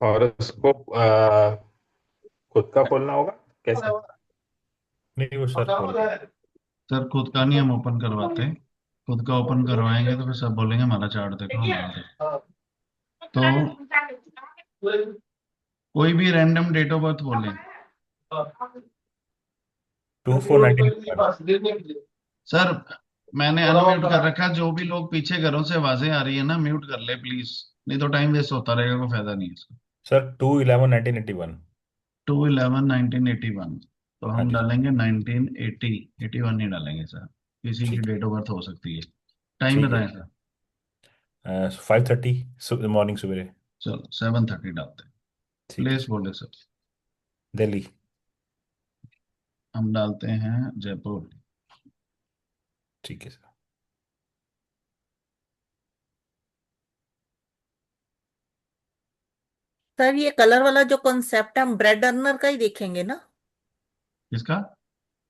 Horoscope खुद का खोलना होगा कैसे? नहीं, वो सर खोल रहे सर खुद का नहीं हम ओपन करवाते। खुद का ओपन करवाएंगे तो फिर सब बोलेंगे हमारा चार्ट देखो, हमारा देखो। तो कोई भी रैंडम डेट ऑफ बर्थ बोलें। 24/1981। सर मैंने अनम्यूट कर रखा, जो भी लोग पीछे घरों से आवाजें आ रही है ना, म्यूट कर ले प्लीज। नहीं तो टाइम वेस्ट होता रहेगा, कोई फायदा नहीं है इसका। सर 2/11/1981। 2/11/1981। तो हाँ हम जी। डालेंगे 1981 नहीं डालेंगे सर। किसी की ठीक है। डेट ऑफ बर्थ हो सकती है। टाइम ठीक है। बताएं सर। 5:30 मॉर्निंग सवेरे। चलो 7:30 डालते हैं। ठीक है प्लेस सर। बोले सर। दिल्ली। हम डालते हैं जयपुर। ठीक है सर। सर ये कलर वाला जो कॉन्सेप्ट है हम ब्रेड अर्नर का ही देखेंगे ना, किसका?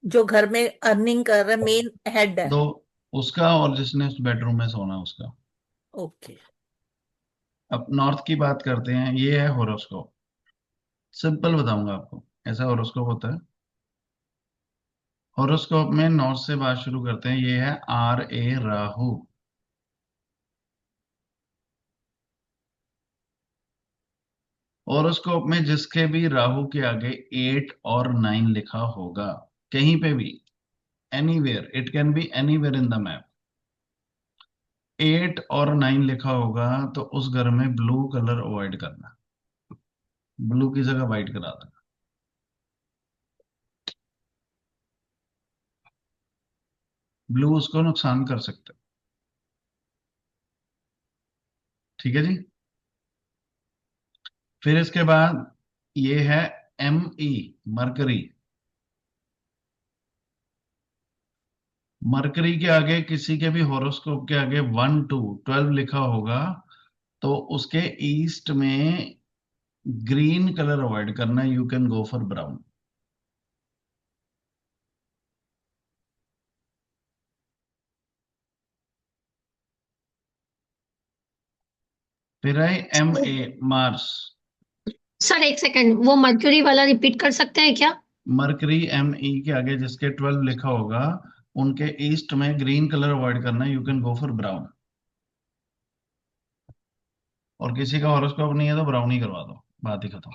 जो घर में अर्निंग कर रहा है, मेन हेड है। दो, उसका और जिसने उस बेडरूम में सोना उसका। ओके। अब नॉर्थ की बात करते हैं, ये है होरोस्कोप। सिंपल बताऊंगा आपको, ऐसा होरोस्कोप होता है। होरोस्कोप में नॉर्थ से बात शुरू करते हैं, ये है RA राहु। होरोस्कोप में जिसके भी राहु के आगे 8 और 9 लिखा होगा, कहीं पे भी, anywhere, it can be anywhere in the map, 8 और 9 लिखा होगा तो उस घर में ब्लू कलर अवॉइड करना। ब्लू की जगह व्हाइट करा देना। ब्लू उसको नुकसान कर सकते हैं। ठीक है जी। फिर इसके बाद ये है ME, मरकरी। मरकरी के आगे किसी के भी हॉरोस्कोप के आगे 1 to 12 लिखा होगा तो उसके ईस्ट में ग्रीन कलर अवॉइड करना, you can go for brown. फिर है MA, मार्स। सर एक सेकंड, वो मर्क्यूरी वाला रिपीट कर सकते हैं क्या? मरकरी ME के आगे जिसके 12 लिखा होगा, उनके ईस्ट में ग्रीन कलर अवॉइड करना, you can go for brown. और किसी का हॉरोस्कोप नहीं है तो ब्राउन ही करवा दो, बात ही खत्म।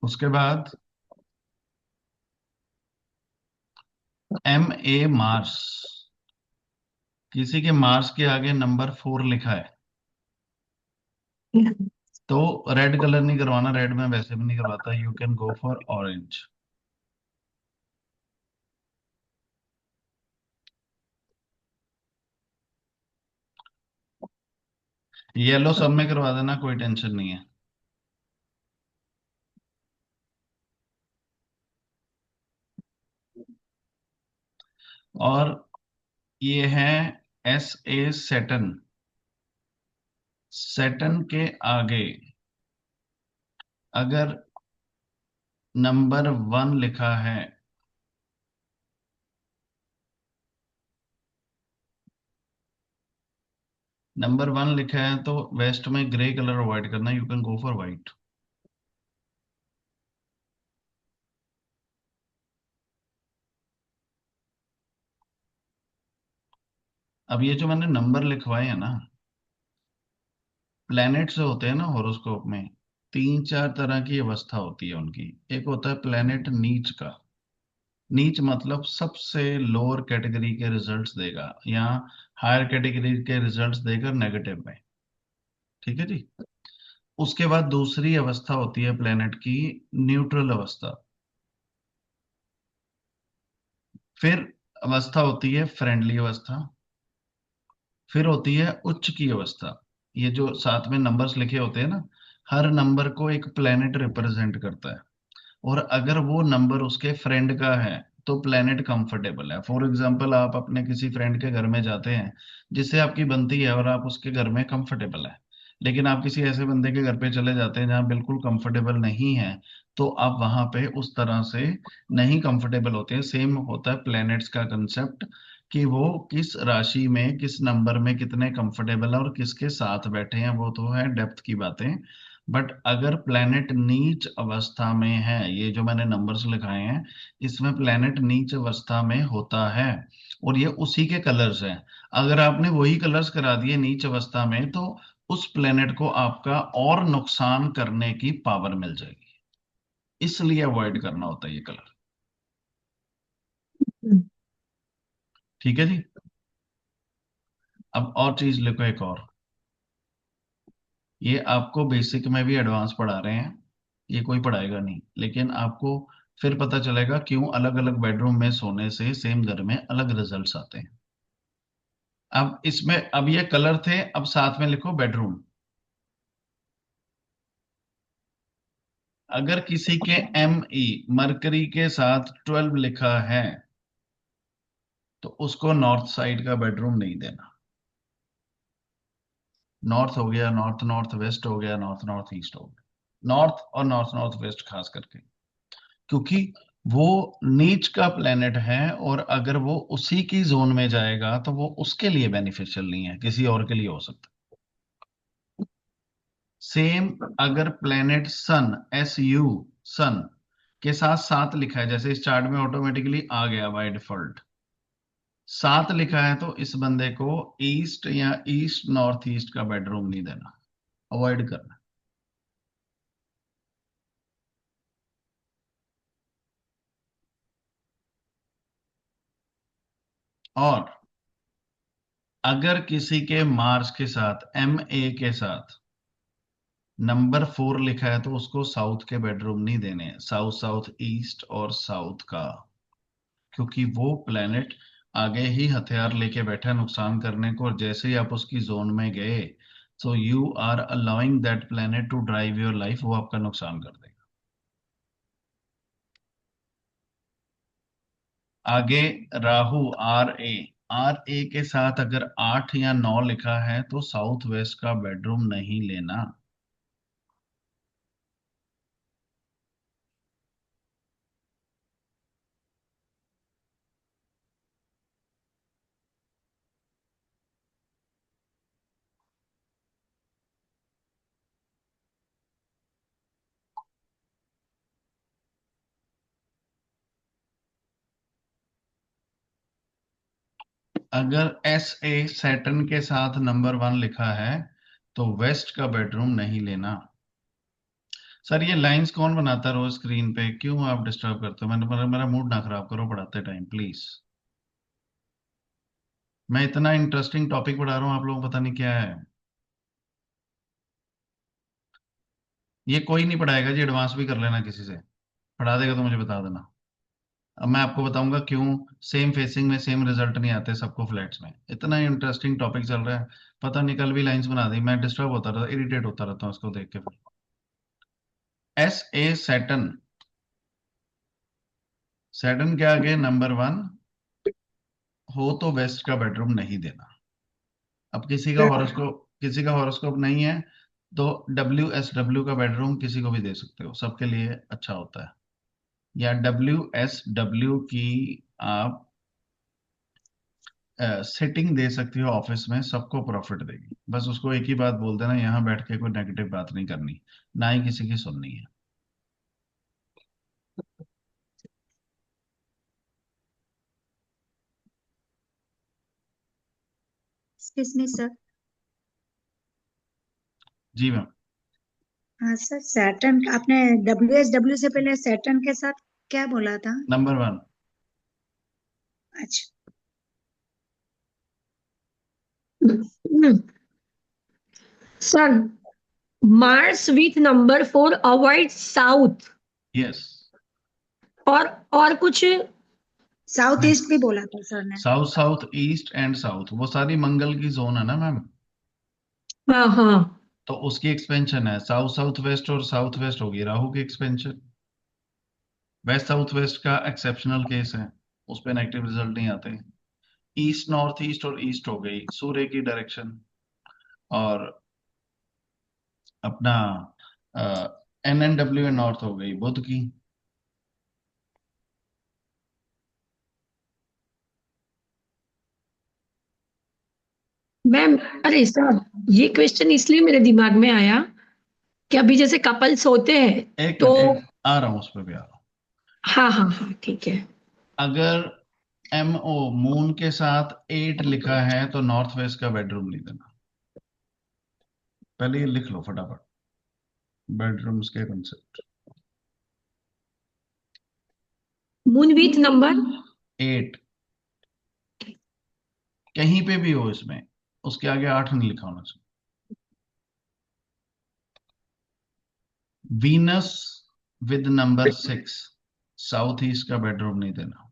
उसके बाद MA, मार्स। किसी के मार्स के आगे नंबर 4 लिखा है तो रेड कलर नहीं करवाना, रेड में वैसे भी नहीं करवाता, you can go for orange. Yellow सब में करवा देना, कोई टेंशन नहीं है। और ये है SA, सेटन। सेटन के आगे अगर नंबर 1 लिखा है, नंबर 1 लिखा है तो वेस्ट में ग्रे कलर अवॉइड करना, you can go for white. अब ये जो मैंने नंबर लिखवाए हैं ना, प्लैनेट्स जो होते हैं ना हॉरोस्कोप में, 3 4 तरह की अवस्था होती है उनकी। एक होता है प्लैनेट नीच का। नीच मतलब सबसे लोअर कैटेगरी के रिजल्ट्स देगा या हायर कैटेगरी के रिजल्ट्स देगा नेगेटिव में। ठीक है जी। उसके बाद दूसरी अवस्था होती है प्लेनेट की, न्यूट्रल अवस्था। फिर अवस्था होती है फ्रेंडली अवस्था। फिर होती है उच्च की अवस्था। ये जो साथ में नंबर्स लिखे होते हैं ना, हर नंबर को एक प्लेनेट रिप्रेजेंट करता है। और अगर वो नंबर उसके फ्रेंड का है तो प्लेनेट कंफर्टेबल है। फॉर एग्जांपल, आप अपने किसी फ्रेंड के घर में जाते हैं जिससे आपकी बनती है और आप उसके घर में कंफर्टेबल है, लेकिन आप किसी ऐसे बंदे के घर पे चले जाते हैं जहाँ बिल्कुल कंफर्टेबल नहीं है, तो आप वहां पे उस तरह से नहीं कंफर्टेबल होते हैं। सेम होता है प्लैनेट्स का कंसेप्ट, कि वो किस राशि में किस नंबर में कितने कंफर्टेबल है और किसके साथ बैठे हैं, वो तो है डेप्थ की बातें। बट अगर प्लैनेट नीच अवस्था में है, ये जो मैंने नंबर्स लिखाए हैं, इसमें प्लैनेट नीच अवस्था में होता है और ये उसी के कलर्स हैं। अगर आपने वही कलर्स करा दिए नीच अवस्था में, तो उस प्लेनेट को आपका और नुकसान करने की पावर मिल जाएगी, इसलिए अवॉइड करना होता है ये कलर। ठीक है जी। अब और चीज लिखो एक और, ये आपको बेसिक में भी एडवांस पढ़ा रहे हैं, ये कोई पढ़ाएगा नहीं, लेकिन आपको फिर पता चलेगा क्यों अलग अलग बेडरूम में सोने से सेम घर में अलग रिजल्ट्स आते हैं। अब इसमें, अब ये कलर थे, अब साथ में लिखो बेडरूम। अगर किसी के ME मरकरी के साथ 12 लिखा है, तो उसको नॉर्थ साइड का बेडरूम नहीं देना। नॉर्थ हो गया, नॉर्थ नॉर्थ वेस्ट हो गया, नॉर्थ नॉर्थ ईस्ट हो गया, नॉर्थ और नॉर्थ नॉर्थ वेस्ट खास करके, क्योंकि वो नीच का प्लेनेट है, और अगर वो उसी की जोन में जाएगा तो वो उसके लिए बेनिफिशियल नहीं है, किसी और के लिए हो सकता है। सेम अगर प्लेनेट सन, SU, सन के साथ 7 लिखा है, जैसे इस चार्ट में ऑटोमेटिकली आ गया बाय डिफॉल्ट 7 लिखा है, तो इस बंदे को ईस्ट या ईस्ट नॉर्थ ईस्ट का बेडरूम नहीं देना, अवॉइड करना। और अगर किसी के मार्स के साथ MA के साथ नंबर 4 लिखा है, तो उसको साउथ के बेडरूम नहीं देने, साउथ साउथ ईस्ट और साउथ का, क्योंकि वो प्लेनेट आगे ही हथियार लेके बैठा है नुकसान करने को, और जैसे ही आप उसकी जोन में गए, तो you are allowing that planet to drive your life, वो आपका नुकसान कर देगा। आगे राहु RA के साथ अगर 8 या 9 लिखा है, तो साउथ वेस्ट का बेडरूम नहीं लेना। अगर SA सैटर्न के साथ नंबर 1 लिखा है, तो वेस्ट का बेडरूम नहीं लेना। सर ये लाइंस कौन बनाता है रोज स्क्रीन पे, क्यों आप डिस्टर्ब करते हो? मेरा मूड ना खराब करो पढ़ाते टाइम प्लीज। मैं इतना इंटरेस्टिंग टॉपिक पढ़ा रहा हूँ, आप लोगों को पता नहीं क्या है। ये कोई नहीं पढ़ाएगा जी, एडवांस भी कर लेना, किसी से पढ़ा देगा तो मुझे बता देना। अब मैं आपको बताऊंगा क्यों सेम फेसिंग में सेम रिजल्ट नहीं आते सबको फ्लैट्स में। इतना इंटरेस्टिंग टॉपिक चल रहा है, पता नहीं कल भी लाइंस बना दी, मैं डिस्टर्ब होता रहता, इरिटेट होता रहता हूँ उसको देख के। SA सैटर्न, सैटर्न के आगे नंबर 1 हो तो वेस्ट का बेडरूम नहीं देना। अब किसी का हॉरोस्कोप नहीं है, तो WSW का बेडरूम किसी को भी दे सकते हो, सबके लिए अच्छा होता है। या WSW की आप सेटिंग दे सकती हो ऑफिस में, सबको प्रॉफिट देगी। बस उसको एक ही बात बोल देना, यहाँ बैठ के कोई नेगेटिव बात नहीं करनी, ना ही किसी की सुननी है। Excuse me sir. जी मैम। हाँ सर, सैटर्न आपने WSW से पहले सैटर्न के साथ क्या बोला था? नंबर 1। अच्छा, Sir, Mars with number 4 avoid south yes. और कुछ साउथ ईस्ट भी बोला था सर ने। South south east and south, वो सारी मंगल की जोन है ना मैम, हाँ हाँ तो उसकी एक्सपेंशन है। साउथ साउथ वेस्ट और साउथ वेस्ट होगी राहु की एक्सपेंशन। वेस्ट साउथ वेस्ट का एक्सेप्शनल केस है, उस पर नेगेटिव रिजल्ट नहीं आते। ईस्ट नॉर्थ ईस्ट और ईस्ट हो गई सूर्य की डायरेक्शन, और अपना NNW नॉर्थ हो गई बुध की। मैम, अरे सर, ये क्वेश्चन इसलिए मेरे दिमाग में आया कि अभी जैसे कपल्स होते हैं एक तो मिनट, आ रहा हूँ, उस पर भी आ रहा हूँ। हाँ हाँ हाँ, ठीक है। अगर MO मून के साथ 8 लिखा है तो नॉर्थ वेस्ट का बेडरूम नहीं देना। पहले ये लिख लो फटाफट, बेडरूम्स के कंसेप्ट। मून विथ नंबर 8 कहीं पे भी हो इसमें, उसके आगे 8 नहीं लिखा होना चाहिए। Venus with number 6 south east का बेडरूम नहीं देना।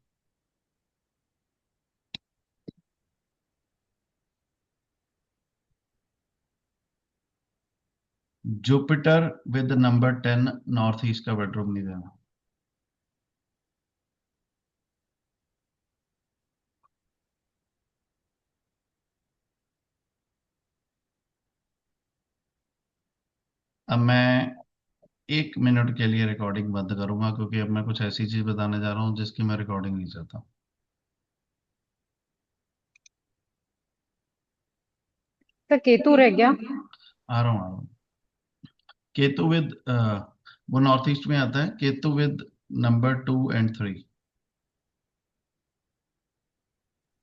Jupiter with number 10 north east का बेडरूम नहीं देना। अब मैं 1 मिनट के लिए रिकॉर्डिंग बंद करूंगा, क्योंकि अब मैं कुछ ऐसी चीज बताने जा रहा हूं जिसकी मैं रिकॉर्डिंग नहीं चाहता। तो केतु रह गया। आ रहा हूँ। केतु विद वो नॉर्थ ईस्ट में आता है। Ketu with number 2 and 3।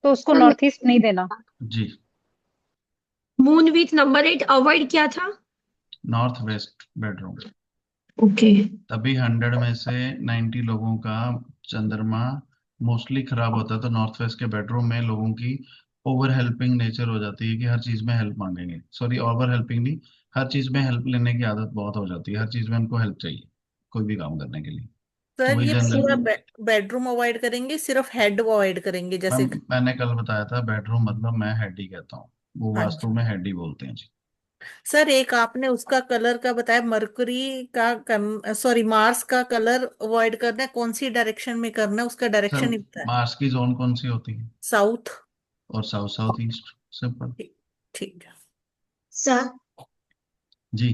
तो उसको नॉर्थ ईस्ट नहीं देना। जी। मून विथ नंबर 8 अवॉइड क्या था? North west bedroom. ओके। तभी 100 में से 90 लोगों का चंद्रमा मोस्टली खराब होता है। तो नॉर्थ वेस्ट के बेडरूम में लोगों की ओवर हेल्पिंग नेचर हो जाती है कि हर चीज में हेल्प मांगेंगे। सॉरी, ओवर हेल्पिंग नहीं, हर चीज में हेल्प लेने की आदत बहुत हो जाती है। हर चीज में उनको हेल्प चाहिए कोई भी काम करने के लिए। तो सर वही ये पूरा जनरल। बेडरूम अवॉइड करेंगे, सिर्फ हेड अवॉइड करेंगे जैसे। मैंने कल बताया था, बेडरूम मतलब मैं हेड ही कहता हूँ, वो हाँ वास्तु जी। में हेड ही बोलते हैं जी। सर एक आपने उसका कलर का बताया, मरकरी का, सॉरी मार्स का कलर अवॉइड करना है, कौन सी डायरेक्शन में करना है उसका सर, डायरेक्शन ही बताया। मार्स की जोन कौन सी होती है? साउथ। और साउथ साउथ ईस्ट। सिंपल। ठीक। ठीक है। सर जी।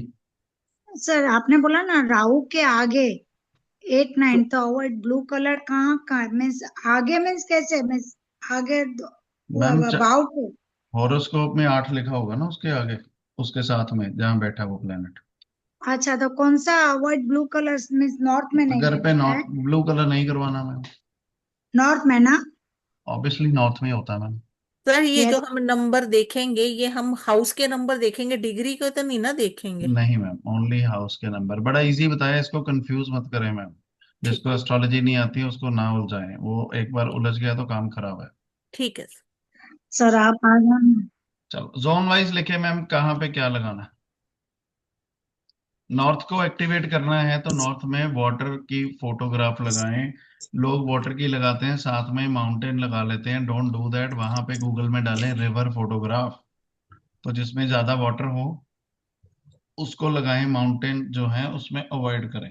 सर आपने बोला ना राहु के आगे 8 9, तो अवॉइड ब्लू कलर कहाँ कहाँ मीन्स आगे, मीन्स कैसे, मीन्स आगे मैम, भाव पे। हॉरोस्कोप में 8 लिखा होगा ना उसके आगे, उसके साथ में जहाँ बैठा वो प्लेनेट। अच्छा, तो कौन सा avoid blue colour means north में नहीं घर पे देना है। नॉर्थ ब्लू कलर नहीं करवाना मैम। नॉर्थ में ना। ऑब्वियसली नॉर्थ में ही होता है मैम। सर ये जो यस। हम नंबर देखेंगे, ये हम हाउस के नंबर देखेंगे, डिग्री को तो नहीं ना देखेंगे। नहीं मैम, ओनली हाउस के नंबर। बड़ा इजी बताया, इसको कंफ्यूज मत करें मैम। ठीक। जिसको एस्ट्रोलॉजी नहीं आती है उसको ना उलझाएं, वो एक बार उलझ गया तो काम खराब है। ठीक है सर। सर आप आ जाना। चलो, जोन वाइज लिखे मैम, कहाँ पे क्या लगाना है। नॉर्थ को एक्टिवेट करना है तो नॉर्थ में वाटर की फोटोग्राफ लगाएं। लोग वाटर की लगाते हैं, साथ में माउंटेन लगा लेते हैं। Don't do that. वहां पे गूगल में डालें रिवर फोटोग्राफ, तो जिसमें ज्यादा वाटर हो उसको लगाएं। माउंटेन जो है उसमें अवॉइड करें।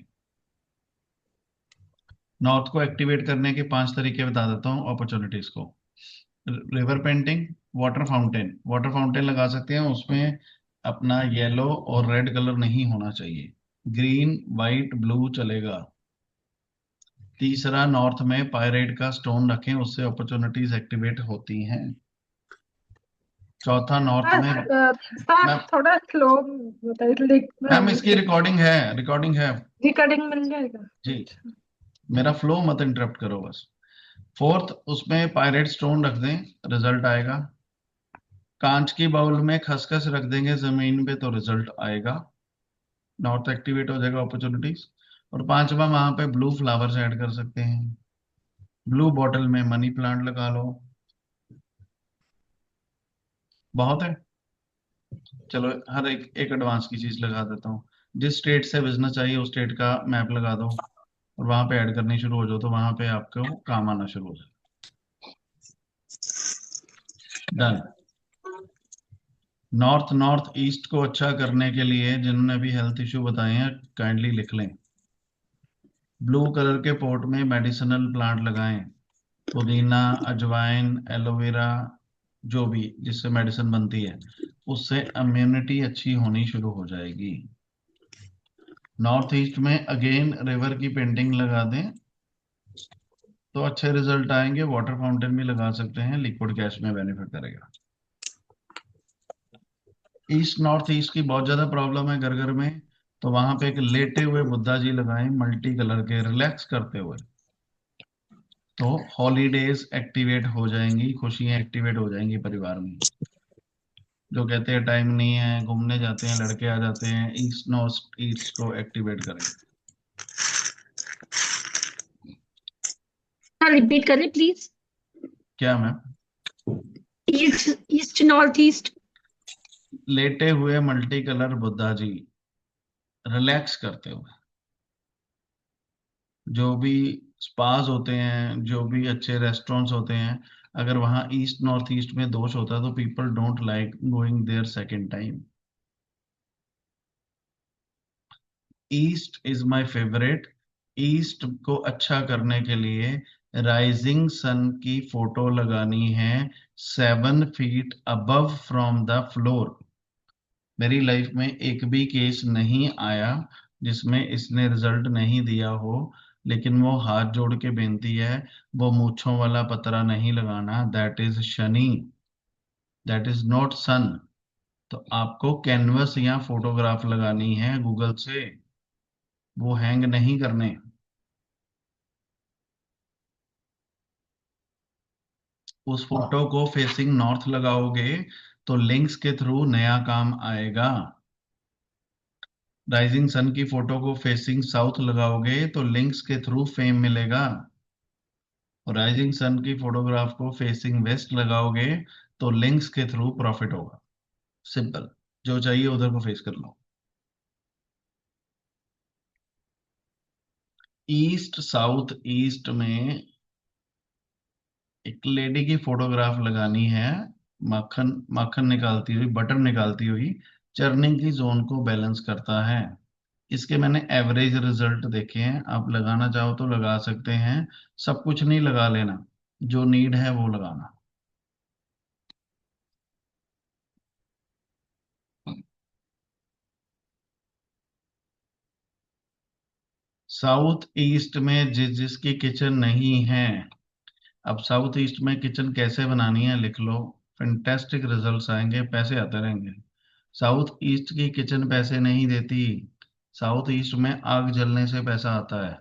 नॉर्थ को एक्टिवेट करने के 5 तरीके बता देता हूँ अपॉर्चुनिटीज को। River painting, water fountain. Water fountain लगा सकते हैं, उसमें अपना येलो और रेड कलर नहीं होना चाहिए, ग्रीन वाइट ब्लू चलेगा। तीसरा, नॉर्थ में पायरेट का स्टोन रखें, उससे अपॉर्चुनिटीज एक्टिवेट होती हैं। चौथा, नॉर्थ में सर मैम, थोड़ा स्लो बताइए। मैम इसकी रिकॉर्डिंग है, रिकॉर्डिंग है रिकॉर्डिंग मिल जाएगा। जी। मेरा फ्लो मत इंटरप्ट करो बस। फोर्थ, उसमें पायरेट स्टोन रख दें, रिजल्ट आएगा। कांच की बाउल में खसखस रख देंगे जमीन पे तो रिजल्ट आएगा। नॉर्थ एक्टिवेट हो जाएगा, अपॉर्चुनिटीज। और पांचवा, वहां पे ब्लू फ्लावर्स ऐड कर सकते हैं। ब्लू बॉटल में मनी प्लांट लगा लो, बहुत है। चलो, हर एक एक एडवांस की चीज लगा देता हूँ। जिस स्टेट से बिजनेस चाहिए उस स्टेट का मैप लगा दो, और वहां पे ऐड करनी शुरू हो जाओ, तो वहां पे आपको काम आना शुरू हो जाए। डन। नॉर्थ नॉर्थ ईस्ट को अच्छा करने के लिए जिन्होंने भी हेल्थ इश्यू बताए हैं काइंडली लिख लें। ब्लू कलर के पॉट में मेडिसिनल प्लांट लगाएं, पुदीना, अजवाइन, एलोवेरा, जो भी जिससे मेडिसिन बनती है, उससे इम्यूनिटी अच्छी होनी शुरू हो जाएगी। नॉर्थ ईस्ट में अगेन रिवर की पेंटिंग लगा दें तो अच्छे रिजल्ट आएंगे। वाटर फाउंटेन भी लगा सकते हैं, लिक्विड कैश में बेनिफिट करेगा। ईस्ट नॉर्थ ईस्ट की बहुत ज्यादा प्रॉब्लम है घर घर में, तो वहां पे एक लेटे हुए बुद्धा जी लगाएं मल्टी कलर के, रिलैक्स करते हुए, तो हॉलीडेज एक्टिवेट हो जाएंगी, खुशियां एक्टिवेट हो जाएंगी परिवार में। जो कहते हैं टाइम नहीं है, घूमने जाते हैं, लड़के आ जाते हैं, ईस्ट नॉर्थ ईस्ट को एक्टिवेट करें। हाँ, रिपीट करें प्लीज। क्या ma'am? East east north east. लेटे हुए multi colour Buddha ji, relax करते हुए। जो भी स्पास होते हैं, जो भी अच्छे रेस्टोरेंट्स होते हैं, अगर वहां ईस्ट नॉर्थ ईस्ट में दोष होता है तो people don't like going there second time. East is my favourite. East को अच्छा करने के लिए राइजिंग सन की फोटो लगानी है 7 feet above from the floor. मेरी लाइफ में एक भी केस नहीं आया जिसमें इसने रिजल्ट नहीं दिया हो, लेकिन वो हाथ जोड़ के बेनती है, वो मूंछों वाला पतरा नहीं लगाना, that is Shani, that is not sun. तो आपको कैनवस या फोटोग्राफ लगानी है गूगल से, वो हैंग नहीं करने। उस फोटो को फेसिंग नॉर्थ लगाओगे तो लिंक्स के थ्रू नया काम आएगा। राइजिंग सन की फोटो को फेसिंग साउथ लगाओगे तो लिंक्स के थ्रू फेम मिलेगा। और राइजिंग सन की फोटोग्राफ को फेसिंग वेस्ट लगाओगे तो लिंक्स के थ्रू प्रॉफिट होगा। सिंपल, जो चाहिए उधर को फेस कर लो। ईस्ट साउथ ईस्ट में एक लेडी की फोटोग्राफ लगानी है, माखन माखन निकालती हुई, बटर निकालती हुई, चर्निंग की जोन को बैलेंस करता है। इसके मैंने एवरेज रिजल्ट देखे हैं, आप लगाना चाहो तो लगा सकते हैं, सब कुछ नहीं लगा लेना, जो नीड है वो लगाना। साउथ ईस्ट में जिसकी किचन नहीं है, अब साउथ ईस्ट में किचन कैसे बनानी है लिख लो, फैंटास्टिक रिजल्ट्स आएंगे, पैसे आते रहेंगे। साउथ ईस्ट की किचन पैसे नहीं देती, साउथ ईस्ट में आग जलने से पैसा आता है।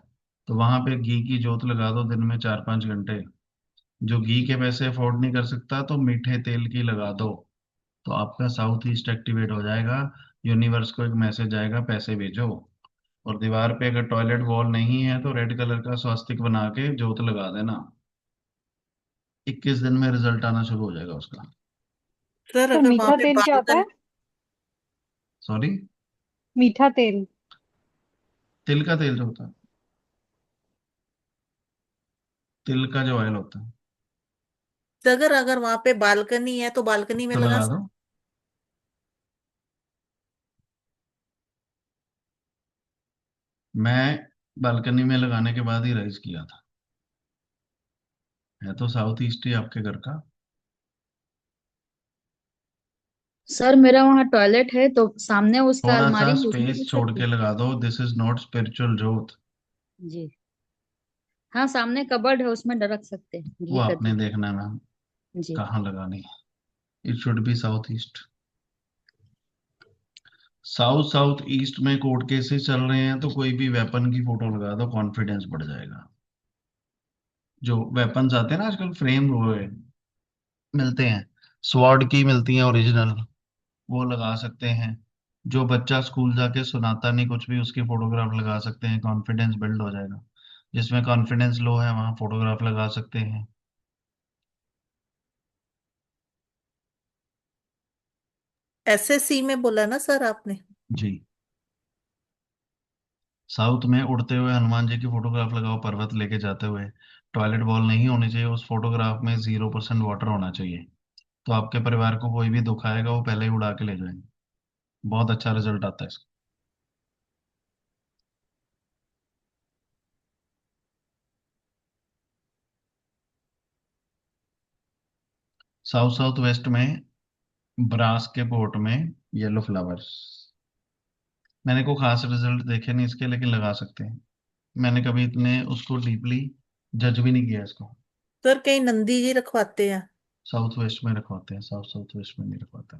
तो वहां पे घी की जोत लगा दो दिन में 4-5 घंटे। जो घी के पैसे अफोर्ड नहीं कर सकता तो मीठे तेल की लगा दो, तो आपका साउथ ईस्ट एक्टिवेट हो जाएगा। यूनिवर्स को एक मैसेज आएगा, पैसे भेजो। और दीवार पे अगर टॉयलेट वॉल नहीं है तो रेड कलर का स्वास्तिक बना के जोत लगा देना। 21 दिन में रिजल्ट आना शुरू हो जाएगा उसका। सर तो अगर वहां मीठा पे तेल क्या होता है? Balcony, sorry? मीठा तेल। तिल का तेल जो होता है, तिल का जो ऑयल होता है, अगर अगर वहां पे बालकनी है तो बालकनी में तो लगा लगा दो। मैं बालकनी में लगाने के बाद ही राइज किया था। है तो साउथ ईस्ट ही आपके घर का। सर मेरा वहाँ टॉयलेट है तो सामने उसका थोड़ा सा अलमारी है उसमें स्पेस रख छोड़ सकते के हैं। लगा दो, दिस इज नॉट स्पिरिचुअल जोत। जी हाँ, सामने कबर्ड है उसमें रख सकते हैं वो घी का आपने दिया। देखना है मैम, जी कहाँ लगानी है। It should be south east. South south east में कोर्ट केसेस चल रहे हैं तो कोई भी वेपन की फोटो लगा दो, कॉन्फिडेंस बढ़ जाएगा। जो वेपन्स आते हैं ना आजकल फ्रेम हुए मिलते हैं, स्वॉर्ड की मिलती हैं ओरिजिनल, वो लगा सकते हैं। जो बच्चा स्कूल जाके सुनाता नहीं कुछ भी, उसकी फोटोग्राफ लगा सकते हैं, कॉन्फिडेंस बिल्ड हो जाएगा। जिसमें कॉन्फिडेंस लो है वहां फोटोग्राफ लगा सकते हैं। एसएससी में बोला ना सर आपने? जी। साउथ में उड़ते हुए हनुमान जी की फोटोग्राफ लगाओ, पर्वत लेके जाते हुए। टॉयलेट वॉल नहीं होनी चाहिए उस फोटोग्राफ में, 0% वाटर होना चाहिए। तो आपके परिवार को कोई भी दुख आएगा वो पहले ही उड़ा के ले जाएंगे। बहुत अच्छा रिजल्ट आता है इसका। साउथ साउथ वेस्ट में ब्रास के पोर्ट में येलो फ्लावर्स, मैंने कोई खास रिजल्ट देखे नहीं इसके, लेकिन लगा सकते हैं। मैंने कभी इतने उसको डीपली जज भी नहीं किया इसको। सर कहीं नंदी जी रखवाते हैं? साउथ वेस्ट में रखवाते हैं, साउथ वेस्ट में नहीं रखवाते,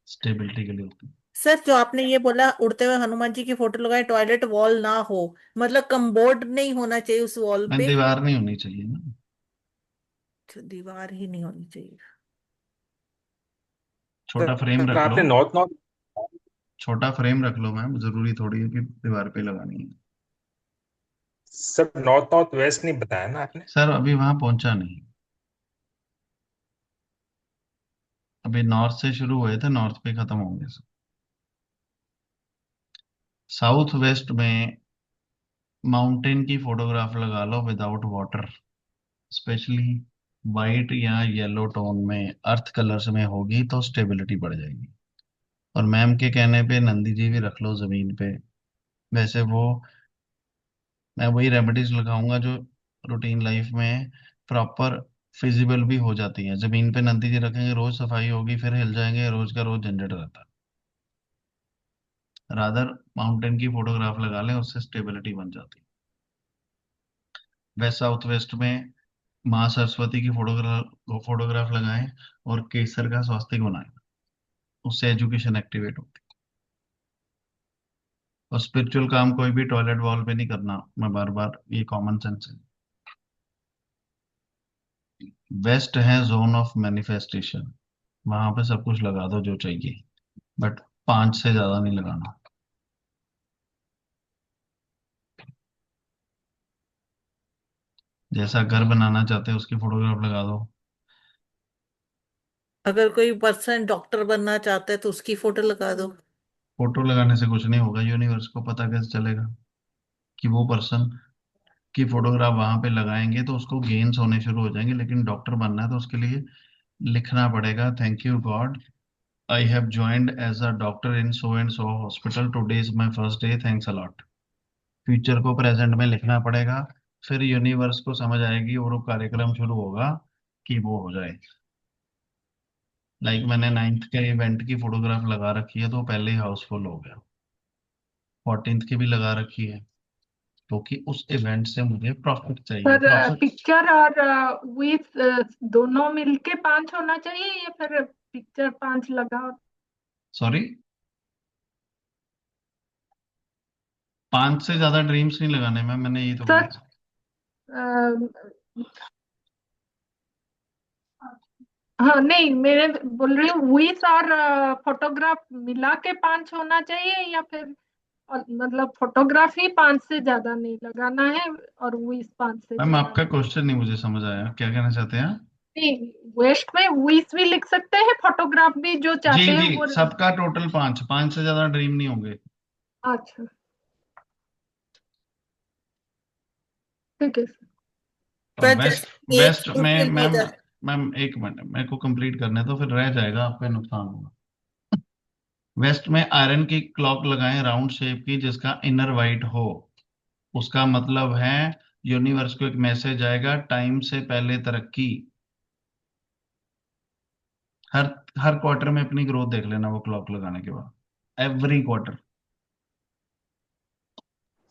स्टेबिलिटी के लिए होते हैं। सर जो आपने ये बोला उड़ते हुए हनुमान जी की फोटो लगाए, टॉयलेट वॉल ना हो, मतलब कमबोर्ड नहीं होना चाहिए उस वॉल मैंने पे? दीवार नहीं होनी चाहिए ना, तो दीवार ही नहीं होनी चाहिए। छोटा फ्रेम सर रख लो, आपने नॉर्थ नॉर्थ छोटा फ्रेम रख लो मैम, जरूरी थोड़ी है कि दीवार पे लगानी है। सर नॉर्थ नॉर्थ वेस्ट नहीं बताया ना आपने? सर अभी वहां पहुंचा नहीं, अभी नॉर्थ से शुरू हुए थे, नॉर्थ पे खत्म होंगे। साउथ वेस्ट में माउंटेन की फोटोग्राफ लगा लो विदाउट वाटर, स्पेशली वाइट या येलो टोन में, अर्थ कलर्स में होगी तो स्टेबिलिटी बढ़ जाएगी। और मैम के कहने पे नंदी जी भी रख लो जमीन पे। वैसे वो, मैं वही रेमेडीज लगाऊंगा जो रूटीन लाइफ में प्रॉपर फिजिबल भी हो जाती है। जमीन पे नंदी जी रखेंगे, रोज सफाई होगी, फिर हिल जाएंगे, रोज का रोज झंझट रहता है। रादर माउंटेन की फोटोग्राफ लगा लें, उससे स्टेबिलिटी बन जाती है। वेस्ट साउथ वेस्ट में माँ सरस्वती की फोटोग्राफ लगाएं और केसर का स्वास्तिक बनाएं, उससे एजुकेशन एक्टिवेट होती है। और स्पिरिचुअल काम कोई भी टॉयलेट वॉल पे नहीं करना, मैं बार बार, ये कॉमन सेंस है। वेस्ट है जोन ऑफ मैनिफेस्टेशन, वहां पे सब कुछ लगा दो जो चाहिए, बट 5 से ज्यादा नहीं लगाना। जैसा घर बनाना चाहते हैं उसकी फोटोग्राफ लगा दो। अगर कोई पर्सन डॉक्टर बनना चाहता है तो उसकी फोटो लगा दो। फोटो लगाने से कुछ नहीं होगा, यूनिवर्स को पता कैसे चलेगा कि वो पर्सन की फोटोग्राफ वहां पे लगाएंगे तो उसको गेन्स होने शुरू हो जाएंगे। लेकिन डॉक्टर बनना है तो उसके लिए लिखना पड़ेगा, thank you God, I have joined as a doctor in so and so hospital, today is my first day, thanks a lot. Future को प्रेजेंट में लिखना पड़ेगा, फिर यूनिवर्स को समझ आएगी और वो कार्यक्रम शुरू होगा कि वो हो जाए। लाइक मैंने 9th के इवेंट की फोटोग्राफ लगा रखी है तो पहले ही हाउसफुल हो गया। 14th की भी लगा रखी है, क्योंकि उस इवेंट से मुझे प्रॉफिट चाहिए। पर प्रॉफिट, पिक्चर और विथ दोनों मिलके 5 होना चाहिए या फिर पिक्चर 5 लगा? सॉरी, 5 से ज्यादा ड्रीम्स नहीं लगाने में, मैंने ये तो सर बोला। हाँ नहीं, मेरे बोल रही हूँ विथ और फोटोग्राफ मिला के 5 होना चाहिए या फिर मतलब फोटोग्राफी 5 से ज्यादा नहीं लगाना है और विथ 5 से मैम ज्यादा आपका नहीं? क्वेश्चन नहीं मुझे समझ आया, क्या कहना चाहते हैं? नहीं, वेस्ट में विथ भी लिख सकते हैं, फोटोग्राफ भी जो जी चाहते हैं जी, वो। सबका टोटल 5, 5 से ज्यादा ड्रीम नहीं होंगे। अच्छा, ठीक है सर। और सर वेस्ट, जैसे एक वेस्ट सूट में मिल मैम, गया। मैम एक मिनट मेरे को कंप्लीट करने तो, फिर रह जाएगा, आपका नुकसान होगा। वेस्ट में आयरन की क्लॉक लगाएं राउंड शेप की, जिसका इनर वाइट हो। उसका मतलब है यूनिवर्स को एक मैसेज आएगा, टाइम से पहले तरक्की। हर हर क्वार्टर में अपनी ग्रोथ देख लेना वो क्लॉक लगाने के बाद, every quarter.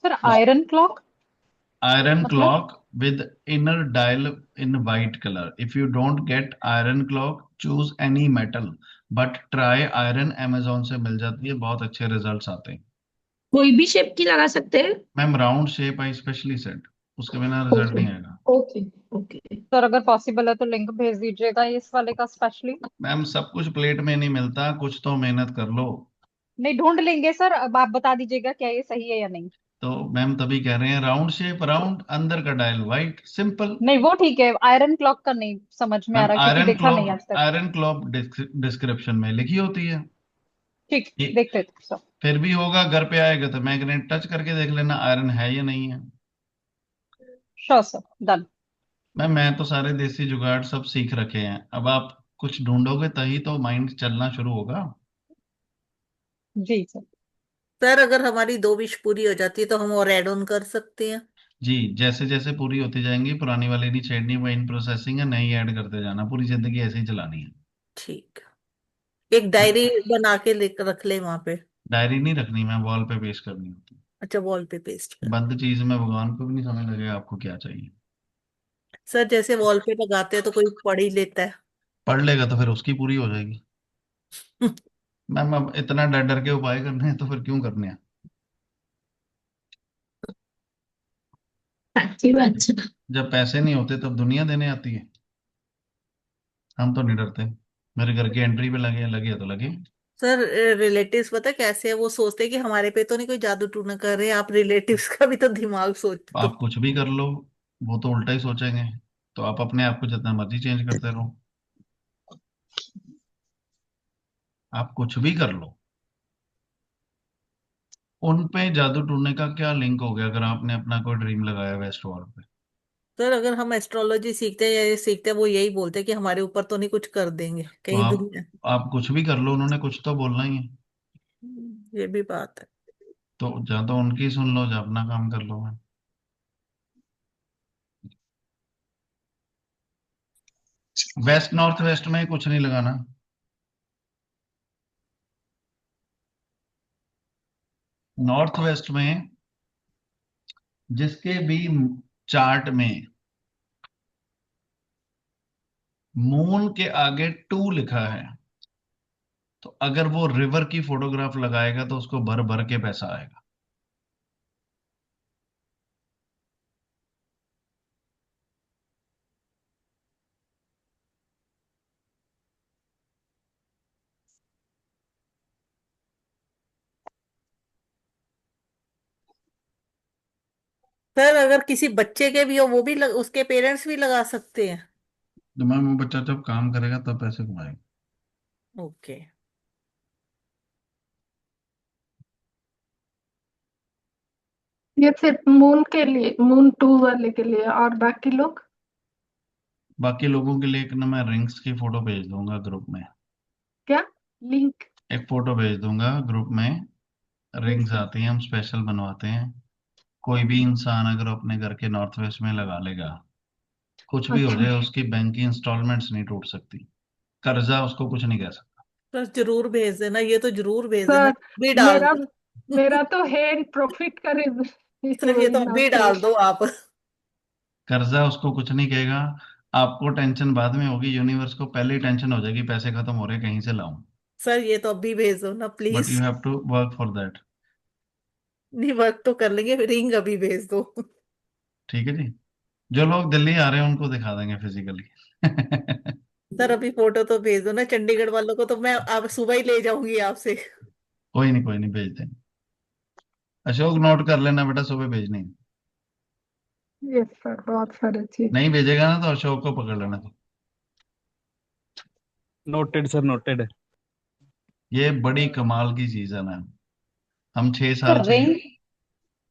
Sir iron clock Iron मतलब? clock with inner dial in white color. If you don't get iron clock, choose any metal. But try iron, Amazon से मिल जाती है, बहुत अच्छे रिजल्ट्स आते हैं। कोई भी शेप की लगा सकते हैं? Ma'am round shape I specially set, उसके बिना रिजल्ट ओके नहीं आएगा। Okay okay. सर अगर पॉसिबल है तो लिंक भेज दीजिएगा इस वाले का स्पेशली। मैम सब कुछ प्लेट में नहीं मिलता, कुछ तो मेहनत कर लो। नहीं ढूंढ लेंगे सर, अब आप बता दीजिएगा क्या ये सही है या नहीं। तो मैम तभी कह रहे हैं राउंड शेप, राउंड, अंदर का डायल व्हाइट, सिंपल। नहीं वो ठीक है, आयरन क्लॉक का नहीं समझ में आ मैम रहा क्योंकि देखा नहीं आज तक। आयरन क्लॉक डिस्क्रिप्शन में लिखी होती है। ठीक, ये देखते हैं सर। फिर भी होगा, घर पे आएगा तो मैग्नेट टच करके देख लेना आयरन है या नहीं है। Sure sir, done. मैं तो सारे देसी जुगाड़ सब सीख रखे हैं, अब आप कुछ ढूंढोगे तभी तो माइंड चलना शुरू होगा। जी सर। सर अगर हमारी 2 विश पूरी हो जाती है तो हम और ऐड ऑन कर सकते हैं? जी, जैसे जैसे पूरी होती जाएंगी, पुरानी वाली नहीं छेड़नी, वो इन प्रोसेसिंग है, नई ऐड करते जाना, पूरी जिंदगी ऐसे ही चलानी है। ठीक। एक डायरी बना के लेकर रख ले वहां पे। डायरी नहीं रखनी, मैं वॉल पे पेस्ट करनी होती अच्छा, वॉल पे पेस्ट है। कर। बंद चीज में भगवान को भी नहीं समझ लगेगा आपको क्या चाहिए। सर जैसे वॉल पे लगाते हैं तो कोई पढ़ ही लेता है। पढ़ लेगा तो फिर उसकी पूरी हो जाएगी। मैम अब इतना डर डर के उपाय करने हैं तो फिर क्यों करने हैं। अच्छी बात है। जब पैसे नहीं होते तब दुनिया देने आती है। हम तो नहीं डरते। मेरे घर की एंट्री पे लगे लगे तो लगे। सर रिलेटिव्स पता है कैसे है, वो सोचते हैं कि हमारे पे तो नहीं कोई जादू टूना कर रहे हैं, आप रिलेटिव्स का भी तो दिमाग सोच तो। आप कुछ भी कर लो, वो तो उल्टा ही सोचेंगे। तो आप अपने आप को जितना मर्जी चेंज करते रहो। आप कुछ भी कर लो, उन पे जादू टूटने का क्या लिंक हो गया अगर आपने अपना कोई ड्रीम लगाया वेस्ट वॉल पे। सर अगर हम एस्ट्रोलॉजी सीखते हैं या ये सीखते हैं, वो यही बोलते हैं कि हमारे ऊपर तो नहीं कुछ कर देंगे तो कहीं दुनिया। आप कुछ भी कर लो, उन्होंने कुछ तो बोलना ही है। ये भी बात है। तो या तो उनकी सुन लो या अपना काम कर लो। वेस्ट नॉर्थ वेस्ट में कुछ नहीं लगाना। नॉर्थ वेस्ट में जिसके भी चार्ट में मून के आगे 2 लिखा है, तो अगर वो रिवर की फोटोग्राफ लगाएगा तो उसको भर भर के पैसा आएगा। सर अगर किसी बच्चे के भी हो, वो भी उसके पेरेंट्स भी लगा सकते हैं। तो मैम वो बच्चा जब काम करेगा तब पैसे कमाएगा। ओके। ये सिर्फ मून के लिए, मून 2 वाले के लिए, और बाकी लोग? बाकी लोगों के लिए एक ना मैं रिंग्स की फोटो भेज दूंगा ग्रुप में। क्या लिंक? एक फोटो भेज दूंगा ग्रुप में। रिंग्स आती हैं, हम स्पेशल बनवाते हैं। कोई भी इंसान अगर अपने घर के नॉर्थ वेस्ट में लगा लेगा, कुछ भी हो अच्छा जाए, उसकी बैंक की इंस्टॉलमेंट्स नहीं टूट सकती। कर्जा उसको कुछ नहीं कह सकता। सर जरूर भेज देना, ये तो जरूर भेज देना, सर, भी डाल मेरा दो। मेरा तो है प्रॉफिट करे सर ये वही तो अभी नॉर्थ डाल वेस्ट। दो आप। कर्जा उसको कुछ नहीं कहेगा। आपको टेंशन बाद में होगी, यूनिवर्स को पहले ही टेंशन हो जाएगी पैसे खत्म हो रहे कहीं से लाऊं। सर ये तो अभी भेज दो ना but please. You have to work for that. नहीं, वर्क तो कर लेंगे, रिंग अभी भेज दो। ठीक है जी। जो लोग दिल्ली आ रहे हैं उनको दिखा देंगे फिजिकली। सर अभी फोटो तो भेज दो ना, चंडीगढ़ वालों को तो मैं अब सुबह ही ले जाऊंगी आपसे। कोई नहीं भेज देंगे। अशोक नोट कर लेना बेटा, सुबह भेजनी है। यस सर, बहुत सारे चीज। नहीं भेजेगा ना तो अशोक को पकड़ लेना। Noted sir, noted. ये बड़ी कमाल की चीज है मैम। हम 6 साल सर से। रिंग मैम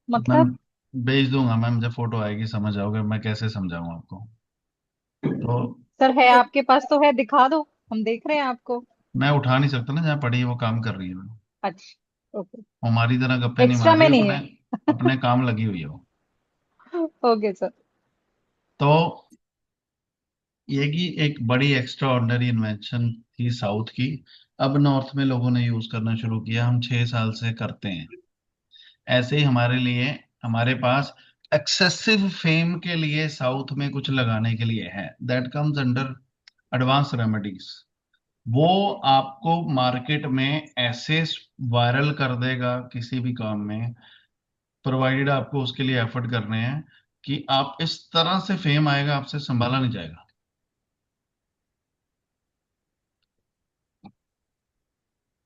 मतलब? भेज दूंगा मैम, जब फोटो आएगी समझ आओगे मैं कैसे समझाऊं आपको। तो सर है आपके पास तो है, दिखा दो, हम देख रहे हैं आपको। मैं उठा नहीं सकता ना, जहाँ पड़ी है वो काम कर रही है। अच्छा ओके। हमारी तरह गप्पे नहीं एक्स्ट्रा मार में रही, नहीं अपने है। अपने काम लगी हुई है वो। Okay sir. तो ये की एक बड़ी एक्स्ट्रा ऑर्डिनरी इन्वेंशन थी साउथ की। अब नॉर्थ में लोगों ने यूज करना शुरू किया, हम 6 साल से करते हैं। ऐसे ही हमारे लिए, हमारे पास एक्सेसिव फेम के लिए साउथ में कुछ लगाने के लिए है, that comes under advance remedies. वो आपको मार्केट में ऐसे वायरल कर देगा किसी भी काम में, प्रोवाइडेड आपको उसके लिए एफर्ट करने हैं, कि आप इस तरह से फेम आएगा आपसे संभाला नहीं जाएगा।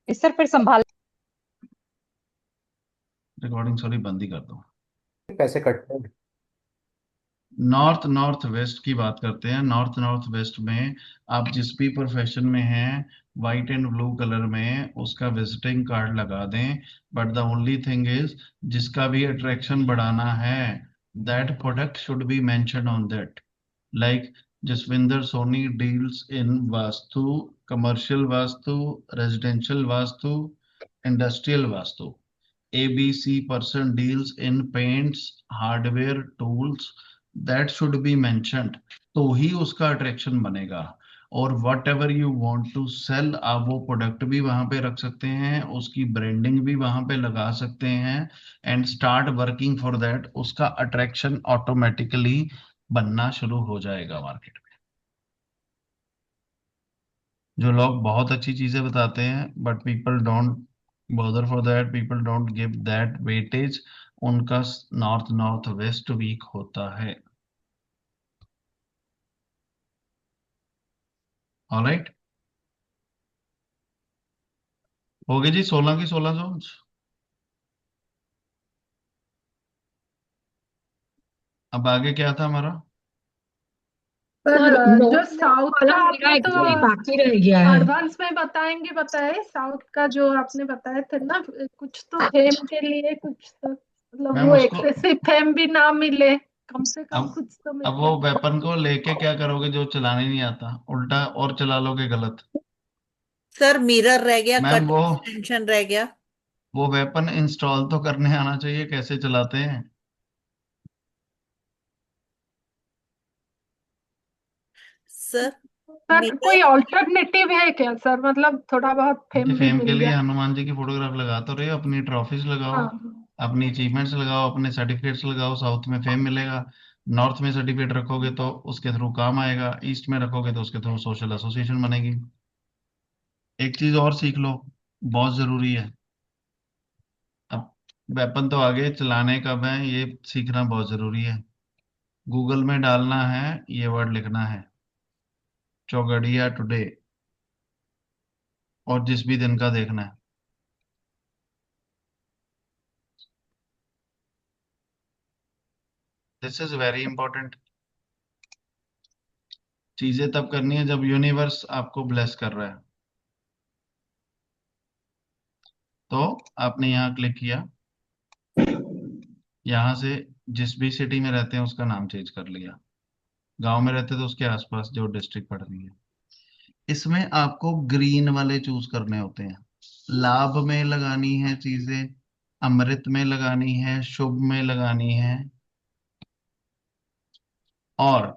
इस सर फिर संभाल। रिकॉर्डिंग सॉरी बंद ही कर दो। पैसे कटते हैं। नॉर्थ नॉर्थ वेस्ट की बात करते हैं। नॉर्थ नॉर्थ वेस्ट में आप जिस भी प्रोफेशन में हैं, वाइट एंड ब्लू कलर में उसका विजिटिंग कार्ड लगा दें। But the only thing is, जिसका भी अट्रैक्शन बढ़ाना है, that product should be mention on that. Like Jaswinder Soni deals in vastu, commercial vastu, residential vastu, industrial vastu. ABC person deals in paints, hardware, tools, that should be mentioned। तो ही उसका attraction बनेगा। और whatever you want to sell, आप वो product भी वहां पे रख सकते हैं, उसकी ब्रांडिंग भी वहां पे लगा सकते हैं, and start working for that. उसका अट्रैक्शन ऑटोमेटिकली बनना शुरू हो जाएगा मार्केट में। जो लोग बहुत अच्छी चीजें बताते हैं but people don't bother for that, people don't give that weightage, उनका नॉर्थ नॉर्थ वेस्ट वीक होता है। ऑलराइट, हो गए जी 16 की 16 जोन्स। अब आगे क्या था हमारा? सर सर जो नॉर्थ साउथ का वाला मेरा आपने एक्चुअली तो बाकी रह गया है। एडवांस में बताएंगे, बताए साउथ का जो आपने बताए थे ना, कुछ तो फेम के लिए, कुछ तो मतलब मैम वो उसको एक्सेसिव फेम भी ना मिले, कम से कम अब कुछ तो अब मिले। वो वेपन को लेके क्या करोगे जो चलाने नहीं आता, उल्टा और चला लोगे गलत। सर मिरर रह गया, मैम कट एक्सटेंशन रह गया। वो वेपन इंस्टॉल तो करने आना चाहिए, कैसे चलाते हैं? सर सर कोई मिरर, ऑल्टरनेटिव है क्या सर, मतलब थोड़ा बहुत फेम भी फेम के मिल लिए जाए। हनुमान जी की फोटोग्राफ लगा तो रहे हो, अपनी ट्रॉफीज लगाओ, हाँ अपनी अचीवमेंट्स लगाओ, अपने सर्टिफिकेट्स लगाओ, साउथ में फेम मिलेगा। नॉर्थ में सर्टिफिकेट रखोगे तो उसके थ्रू काम आएगा, ईस्ट में रखोगे तो उसके थ्रू सोशल एसोसिएशन बनेगी। एक चीज और सीख लो, बहुत जरूरी है। अब वेपन तो आगे चलाने कब है ये सीखना बहुत जरूरी है। गूगल में डालना है, ये वर्ड लिखना है, चौगड़िया टुडे, और जिस भी दिन का देखना है। This is very important. चीजें तब करनी है जब यूनिवर्स आपको ब्लेस कर रहा है। तो आपने यहाँ क्लिक किया, यहाँ से जिस भी सिटी में रहते हैं उसका नाम चेंज कर लिया, गांव में रहते तो उसके आसपास जो डिस्ट्रिक्ट पड़ रही है। इसमें आपको ग्रीन वाले चूज करने होते हैं। लाभ में लगानी है चीजें, अमृत में लगानी है, शुभ में लगानी है, और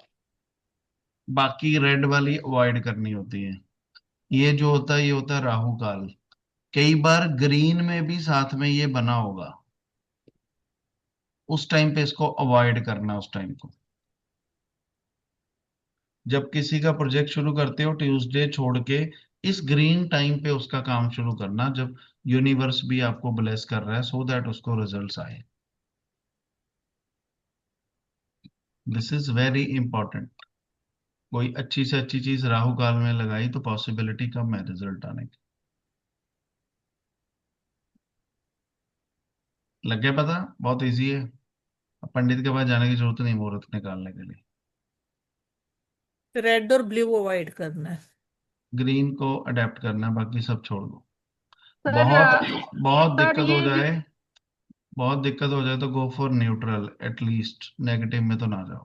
बाकी रेड वाली अवॉइड करनी होती है। ये जो होता है ये होता है राहु काल। कई बार ग्रीन में भी साथ में ये बना होगा, उस टाइम पे इसको अवॉइड करना। उस टाइम को जब किसी का प्रोजेक्ट शुरू करते हो ट्यूसडे छोड़ के इस ग्रीन टाइम पे उसका काम शुरू करना, जब यूनिवर्स भी आपको ब्लेस कर रहा है, सो दैट उसको रिजल्ट्स आए। This is very important. कोई अच्छी से अच्छी चीज राहु काल में लगाई तो पॉसिबिलिटी कम है रिजल्ट आने की। लग गया पता? बहुत इजी है। अब पंडित के पास जाने की जरूरत नहीं मुहूर्त निकालने के लिए। रेड और ब्लू अवॉइड करना है। ग्रीन को अडेप्ट करना है, बाकी सब छोड़ दो। सर बहुत बहुत सर दिक्कत हो ये जाए, बहुत दिक्कत हो जाए तो go for neutral, at least negative में तो ना जाओ।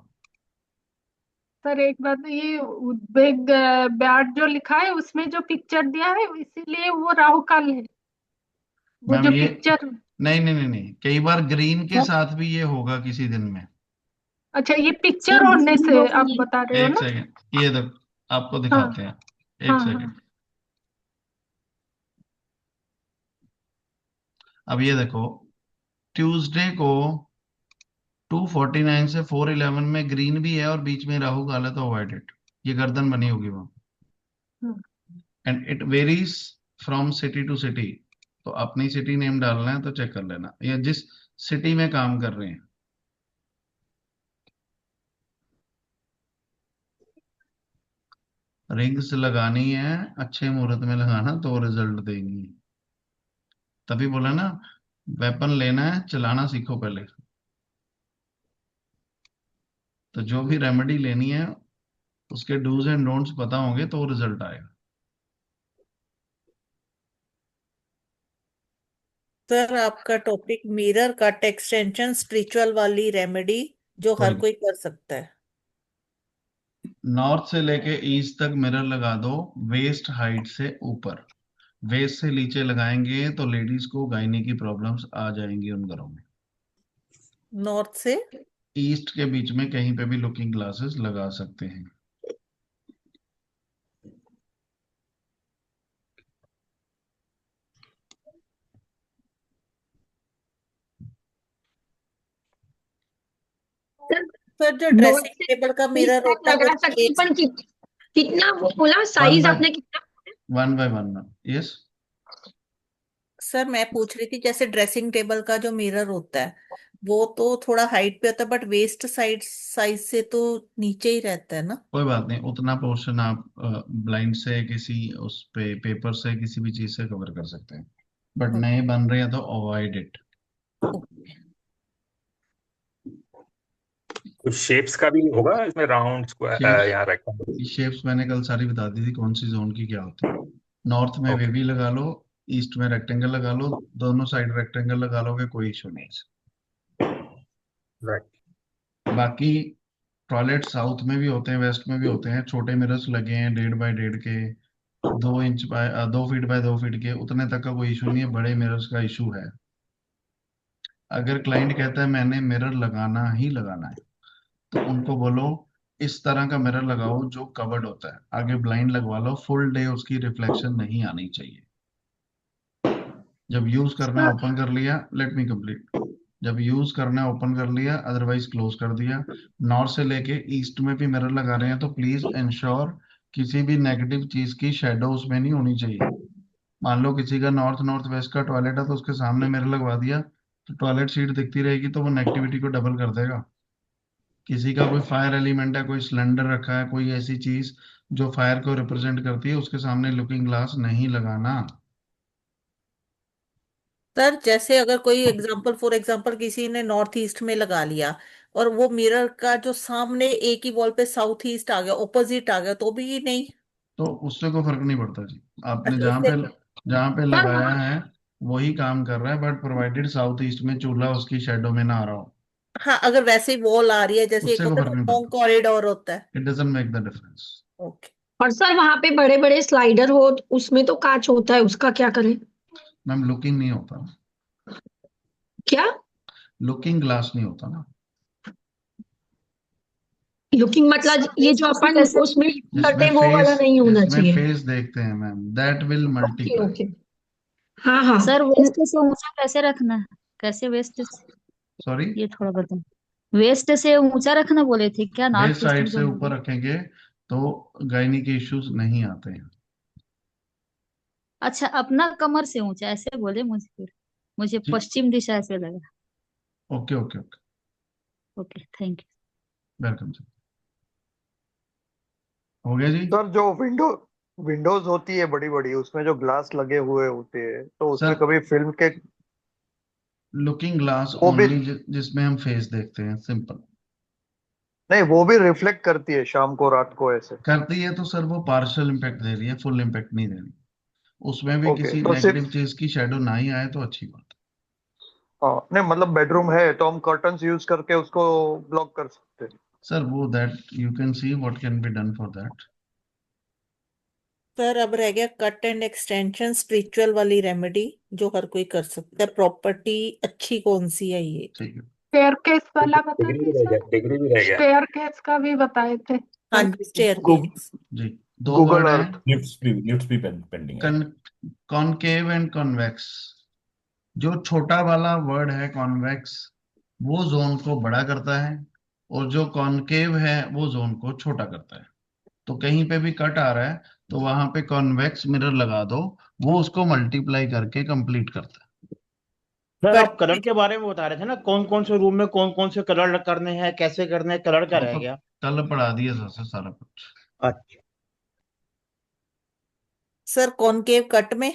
सर एक बात, ये उद्वेग बैट जो लिखा है उसमें जो पिक्चर दिया है इसीलिए वो राहु काल है, वो मैम जो ये पिक्चर। नहीं नहीं नहीं नहीं, कई बार ग्रीन के सर साथ भी ये होगा किसी दिन में। अच्छा, ये पिक्चर सर होने दिस से आप इज बता रहे हो एक ना। सेकेंड, ये देखो आपको हाँ दिखाते हैं, हाँ एक सेकेंड। हाँ। अब ये देखो, ट्यूसडे को 249 से 411 में ग्रीन भी है और बीच में राहु काल है, तो अवॉइड इट। ये गर्दन बनी होगी वहां, हाँ। And it varies from city to city. तो अपनी सिटी नेम डालना है तो चेक कर लेना, या जिस सिटी में काम कर रहे हैं। रिंग्स लगानी है, अच्छे मुहूर्त में लगाना तो रिजल्ट देंगी। तभी बोला ना, वेपन लेना है चलाना सीखो पहले। तो जो भी रेमेडी लेनी है उसके डूज एंड डोंट्स पता होंगे तो रिजल्ट आएगा। सर आपका topic mirror, cut extension, spiritual वाली रेमेडी जो कोई हर नहीं, कोई कर सकता है। नॉर्थ से लेके ईस्ट तक मिरर लगा दो, वेस्ट हाइट से ऊपर। वेस्ट से नीचे लगाएंगे तो लेडीज को गायनी की प्रॉब्लम्स आ जाएंगी उन घरों में। नॉर्थ से ईस्ट के बीच में कहीं पे भी लुकिंग ग्लासेस लगा सकते हैं। सर जो नॉर्थ ड्रेसिंग से टेबल का ईस्ट मिरर तक होता है वो लगा सकते हैं, पर कितना वो बोला वन साइज बाय आपने कितना? 1 by 1 मैम, यस। सर मैं पूछ रही थी जैसे ड्रेसिंग टेबल का जो मिरर होता है वो तो थोड़ा हाइट पे होता है बट वेस्ट साइड साइज से तो नीचे ही रहता है ना। कोई बात नहीं, उतना पोर्शन आप ब्लाइंड से किसी उस पे पेपर से किसी भी चीज से कवर कर सकते हैं, बट नए बन रहे हैं तो अवॉइड इट। ओके। कुछ शेप्स का भी होगा इसमें, राउंड स्क्वायर शेप्स या रेक्टेंगल? शेप्स मैंने कल सारी बता दी थी कौन सी जोन की क्या होती है। नॉर्थ में ओके, वेवी लगा लो, ईस्ट में रेक्टेंगल लगा लो, दोनों साइड रेक्टेंगल लगा लोगे, कोई इशू नहीं है। राइट। बाकी टॉयलेट साउथ में भी होते हैं, वेस्ट में भी होते हैं, छोटे मिरर्स लगे हैं 1.5 बाय 1.5 के, 2 inch by 2 feet by 2 feet के, उतने तक का कोई इशू नहीं है, बड़े मिरर्स का इशू है। अगर क्लाइंट कहता है मैंने मिरर लगाना ही लगाना है, तो उनको बोलो इस तरह का मिरर लगाओ जो कवर्ड होता है, आगे ब्लाइंड लगवा लो, फुल डे उसकी रिफ्लेक्शन नहीं आनी चाहिए। जब यूज करना है ओपन कर लिया, लेट मी कंप्लीट, जब यूज करना है ओपन कर लिया, अदरवाइज क्लोज कर दिया। नॉर्थ से लेके ईस्ट में भी मिरर लगा रहे हैं तो प्लीज इंश्योर किसी भी नेगेटिव चीज की शेडो उसमें नहीं होनी चाहिए। मान लो किसी का नॉर्थ नॉर्थ वेस्ट का टॉयलेट है तो उसके सामने मिरर लगवा दिया, तो टॉयलेट सीट दिखती रहेगी तो वो नेगेटिविटी को डबल कर देगा। किसी का कोई फायर एलिमेंट है, कोई सिलेंडर रखा है, कोई ऐसी चीज जो फायर को रिप्रेजेंट करती है, उसके सामने लुकिंग ग्लास नहीं लगाना। सर जैसे अगर कोई एग्जांपल फॉर एग्जांपल किसी ने नॉर्थ ईस्ट में लगा लिया और वो मिरर का जो सामने एक ही वॉल पे साउथ ईस्ट आ गया ऑपोजिट आ गया तो भी नहीं। तो उससे कोई फर्क नहीं पड़ता जी, आपने अच्छा उससे जहाँ पे सर लगाया वहाँ है वही काम कर रहा है, बट प्रोवाइडेड साउथ ईस्ट में चूल्हा उसकी शेडो में ना आ रहा हो, हाँ अगर वैसे ही वॉल आ रही है जैसे एक उससे कोई होता फर्क है नहीं लॉन्ग पड़ता। कॉरिडोर होता है। It doesn't make the difference. Okay. और सर वहां पे बड़े बड़े स्लाइडर हो तो उसमें तो कांच होता है, उसका क्या करें? मैम लुकिंग नहीं होता, क्या लुकिंग ग्लास नहीं होता ना, लुकिंग मतलब ये जो अपन कैसे उसमें जिसमें करते वो वाला नहीं होना जिसमें चाहिए? फेस देखते हैं ma'am, that will okay multiply. Okay, हाँ हाँ। सर वेस्ट से ऊंचा कैसे रखना है? कैसे वेस्ट से? सॉरी, ये थोड़ा बताओ। वेस्ट से ऊंचा रखना बोले थे क्या वेस्ट नॉर्थ ईस्ट साइड में से जो ऊपर मिले? रखेंगे तो गायनी के इश्यूज नहीं आते हैं। अच्छा अपना कमर से ऊंचा ऐसे बोले मुझे, फिर मुझे जी, पश्चिम दिशा से लगा। Okay okay okay, okay thank you. Welcome sir. हो गया जी। सर जो विंडोज होती है बड़ी बड़ी, उसमें जो ग्लास लगे हुए होते हैं तो उसमें सर कभी फिल्म के लुकिंग ग्लास वो भी ओनली जिसमें हम फेस देखते हैं, सिंपल। नहीं, वो भी रिफ्लेक्ट करती है शाम को रात को ऐसे? करती है तो सर वो पार्शियल इम्पैक्ट दे रही है, फुल इम्पैक्ट नहीं दे रही। उसमें भी ओके, किसी तो नेगेटिव सिर्फ चीज की शेडो ना ही आए तो अच्छी बात हाँ, नहीं मतलब बेडरूम है तो हम कर्टन्स यूज करके उसको ब्लॉक कर सकते हैं। है। सर वो that you can see what can be done for that. Sir अब रह गया कट एंड एक्सटेंशन स्पिरिचुअल वाली रेमेडी जो हर कोई कर सकता है प्रॉपर्टी अच्छी कौन सी है ये। ठीक है, स्टेयरकेस वाला बता डिग्री भी दिए रह सर, गया, डिग्री भी रह गया। स्टेयरकेस का भी बताए थे हाँ सर। जी स्टेयर गूग, जी। दो गूगल वर्ड हैं, अर्थ। लिफ्ट्स भी पेंडिंग है। Concave and convex. जो छोटा वाला वर्ड है कॉन्वेक्स, वो जोन को बड़ा करता है, और जो कॉनकेव है वो जोन को छोटा करता है। तो कहीं पे भी कट आ रहा है तो वहां पे कॉन्वेक्स मिरर लगा दो, वो उसको मल्टीप्लाई करके कंप्लीट करता है। सर कट आप कलर के बारे में बता रहे थे ना, कौन कौन से रूम में कौन कौन से कलर करने हैं, कैसे करने हैं, कलर क्या वो रह तो गया? कल पढ़ा दिया सर सारा कुछ। अच्छा सर कॉनकेव कट में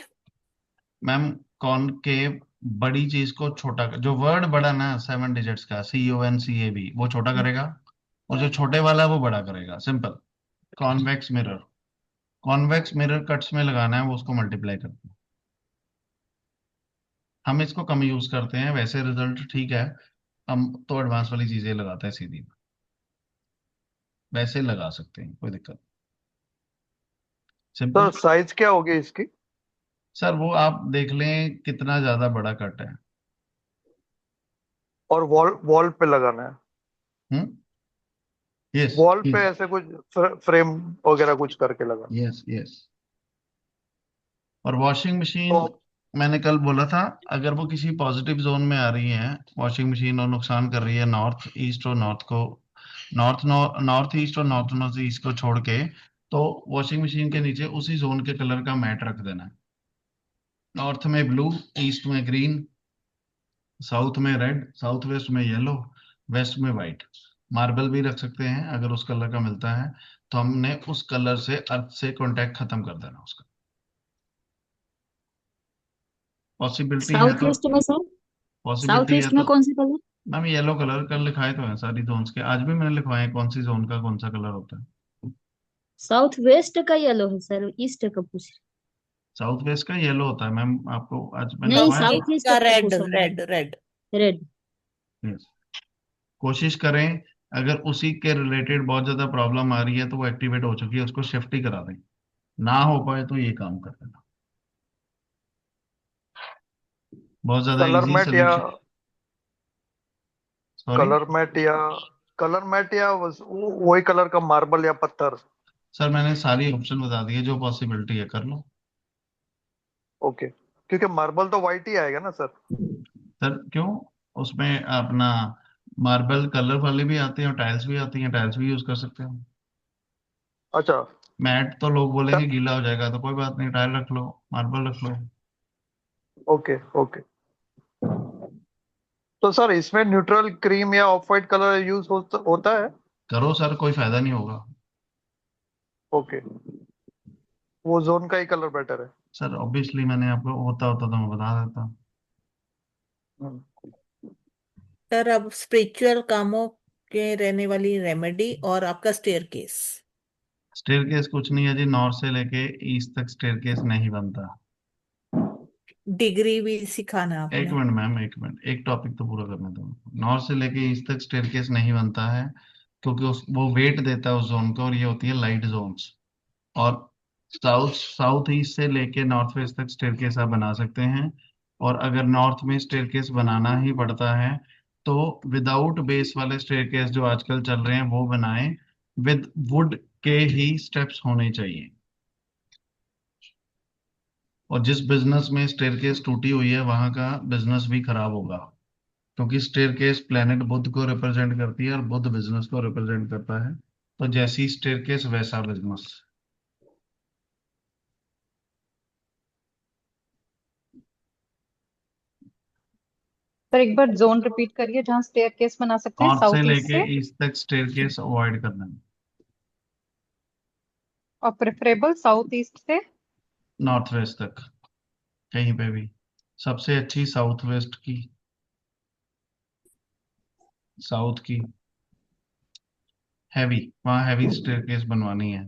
मैम कॉनकेव बड़ी चीज को छोटा जो वर्ड बड़ा ना 7 डिजिट्स का CONCAV वो छोटा करेगा, और जो छोटे वाला है वो बड़ा करेगा, simple. Convex mirror, convex mirror cuts में लगाना है, वो उसको मल्टीप्लाई करते हैं। हम इसको कम यूज करते हैं, वैसे रिजल्ट ठीक है, हम तो एडवांस वाली चीजें लगाते हैं सीधी, वैसे लगा सकते हैं, कोई दिक्कत, सर सिंपल। साइज क्या होगी इसकी? सर वो आप देख लें कितना ज्यादा बड़ा कट है। और वॉल वॉल पे लगाना है? यस वॉल पे ऐसे कुछ फ्रेम वगैरह कुछ करके लगाना? Yes yes. और वॉशिंग मशीन, तो मैंने कल बोला था, अगर वो किसी पॉजिटिव जोन में आ रही है वॉशिंग मशीन और नुकसान कर रही है नॉर्थ ईस्ट और नॉर्थ को, नॉर्थ ईस्ट और नॉर्थ ईस्ट को छोड़ के, तो वॉशिंग मशीन के नीचे उसी जोन के कलर का मैट रख देना है। नॉर्थ में ब्लू, ईस्ट में ग्रीन, साउथ में रेड, साउथ वेस्ट में येलो, वेस्ट में व्हाइट। मार्बल भी रख सकते हैं अगर उस कलर का मिलता है, तो हमने उस कलर से अर्थ से कांटेक्ट खत्म कर देना उसका। पॉसिबिलिटी है साउथ तो, ईस्ट में सर, साउथ पॉसिबिलिटी है ईस्ट में तो कौन सा कलर? मैम येलो कलर कर लिखाए तो है सारी जोन्स के, आज भी मैंने लिखवाए हैं कौन सी जोन का कौन सा कलर होता है। साउथ वेस्ट का येलो है सर, ईस्ट का पूछ रही। साउथ वेस्ट का येलो होता है मैम, आपको आज मैंने नहीं, लिखवाया साउथ ईस्ट का का रेड पूछा मैंने। Red red. रेड। Yes. कोशिश करें, अगर उसी के रिलेटेड बहुत ज्यादा प्रॉब्लम आ रही है तो वो एक्टिवेट हो चुकी है, उसको शिफ्ट ही करा दें। ना हो पाए तो ये काम कर देना, बहुत ज्यादा कलर इजी मैट या सोल्यूशन। सॉरी कलर मैट या कलर मैट या वही कलर का मार्बल या पत्थर। सर, मैंने सारी ऑप्शन बता दिए, जो पॉसिबिलिटी है कर लो। ओके, क्योंकि मार्बल तो व्हाइट ही आएगा ना सर। सर क्यों, उसमें अपना मार्बल कलर वाले भी आते हैं और टाइल्स भी आती हैं, टाइल्स भी यूज कर सकते हो। अच्छा, मैट तो लोग बोलेंगे गीला हो जाएगा, तो कोई बात नहीं, टाइल रख लो, मार्बल रख लो। Okay okay. तो सर इसमें न्यूट्रल क्रीम या ऑफ व्हाइट कलर यूज होता है? करो सर, कोई फायदा नहीं होगा। ओके, वो जोन का ही कलर बेटर है। सर ऑब्वियसली मैंने आपको होता होता तो मैं बता देता। हम्म, सर अब स्पिरिचुअल कामों के रहने वाली रेमेडी और आपका स्टेयरकेस। स्टेयरकेस कुछ नहीं है जी, नॉर्थ से लेके ईस्ट तक स्टेयरकेस नहीं बनता। डिग्री भी सिखाना एक आपने। मिनट मैम, एक मिनट, एक टॉपिक तो पूरा करने दो। नॉर्थ से लेके ईस्ट तक स्टेयरकेस नहीं बनता है, क्योंकि वो वेट देता है उस जोन को, और ये होती है लाइट जोन्स। और साउथ ईस्ट से लेके नॉर्थ वेस्ट तक स्टेयरकेस आप बना सकते हैं। और अगर नॉर्थ में स्टेयरकेस बनाना ही पड़ता है, तो विदाउट बेस वाले स्टेयरकेस जो आजकल चल रहे हैं वो बनाएं, विद वुड के ही स्टेप्स होने चाहिए। और जिस बिजनेस में स्टेयरकेस टूटी हुई है वहां का बिजनेस भी खराब होगा, क्योंकि स्टेयरकेस प्लेनेट बुध को रिप्रेजेंट करती है और बुध बिजनेस को रिप्रेजेंट करता है। तो जैसी स्टेयरकेस वैसा बिजनेस। सर एक बार जोन रिपीट करिए जहाँ स्टेयरकेस बना सकते हैं, नॉर्थ से साउथ ईस्ट लेके से, ईस्ट तक स्टेयरकेस अवॉइड करना है। और प्रेफरेबल साउथ ईस्ट से। नॉर्थ वेस्ट तक कहीं पे भी, सबसे अच्छी साउथ वेस्ट की, साउथ की हैवी, वहाँ हैवी स्टेयरकेस बनवानी है।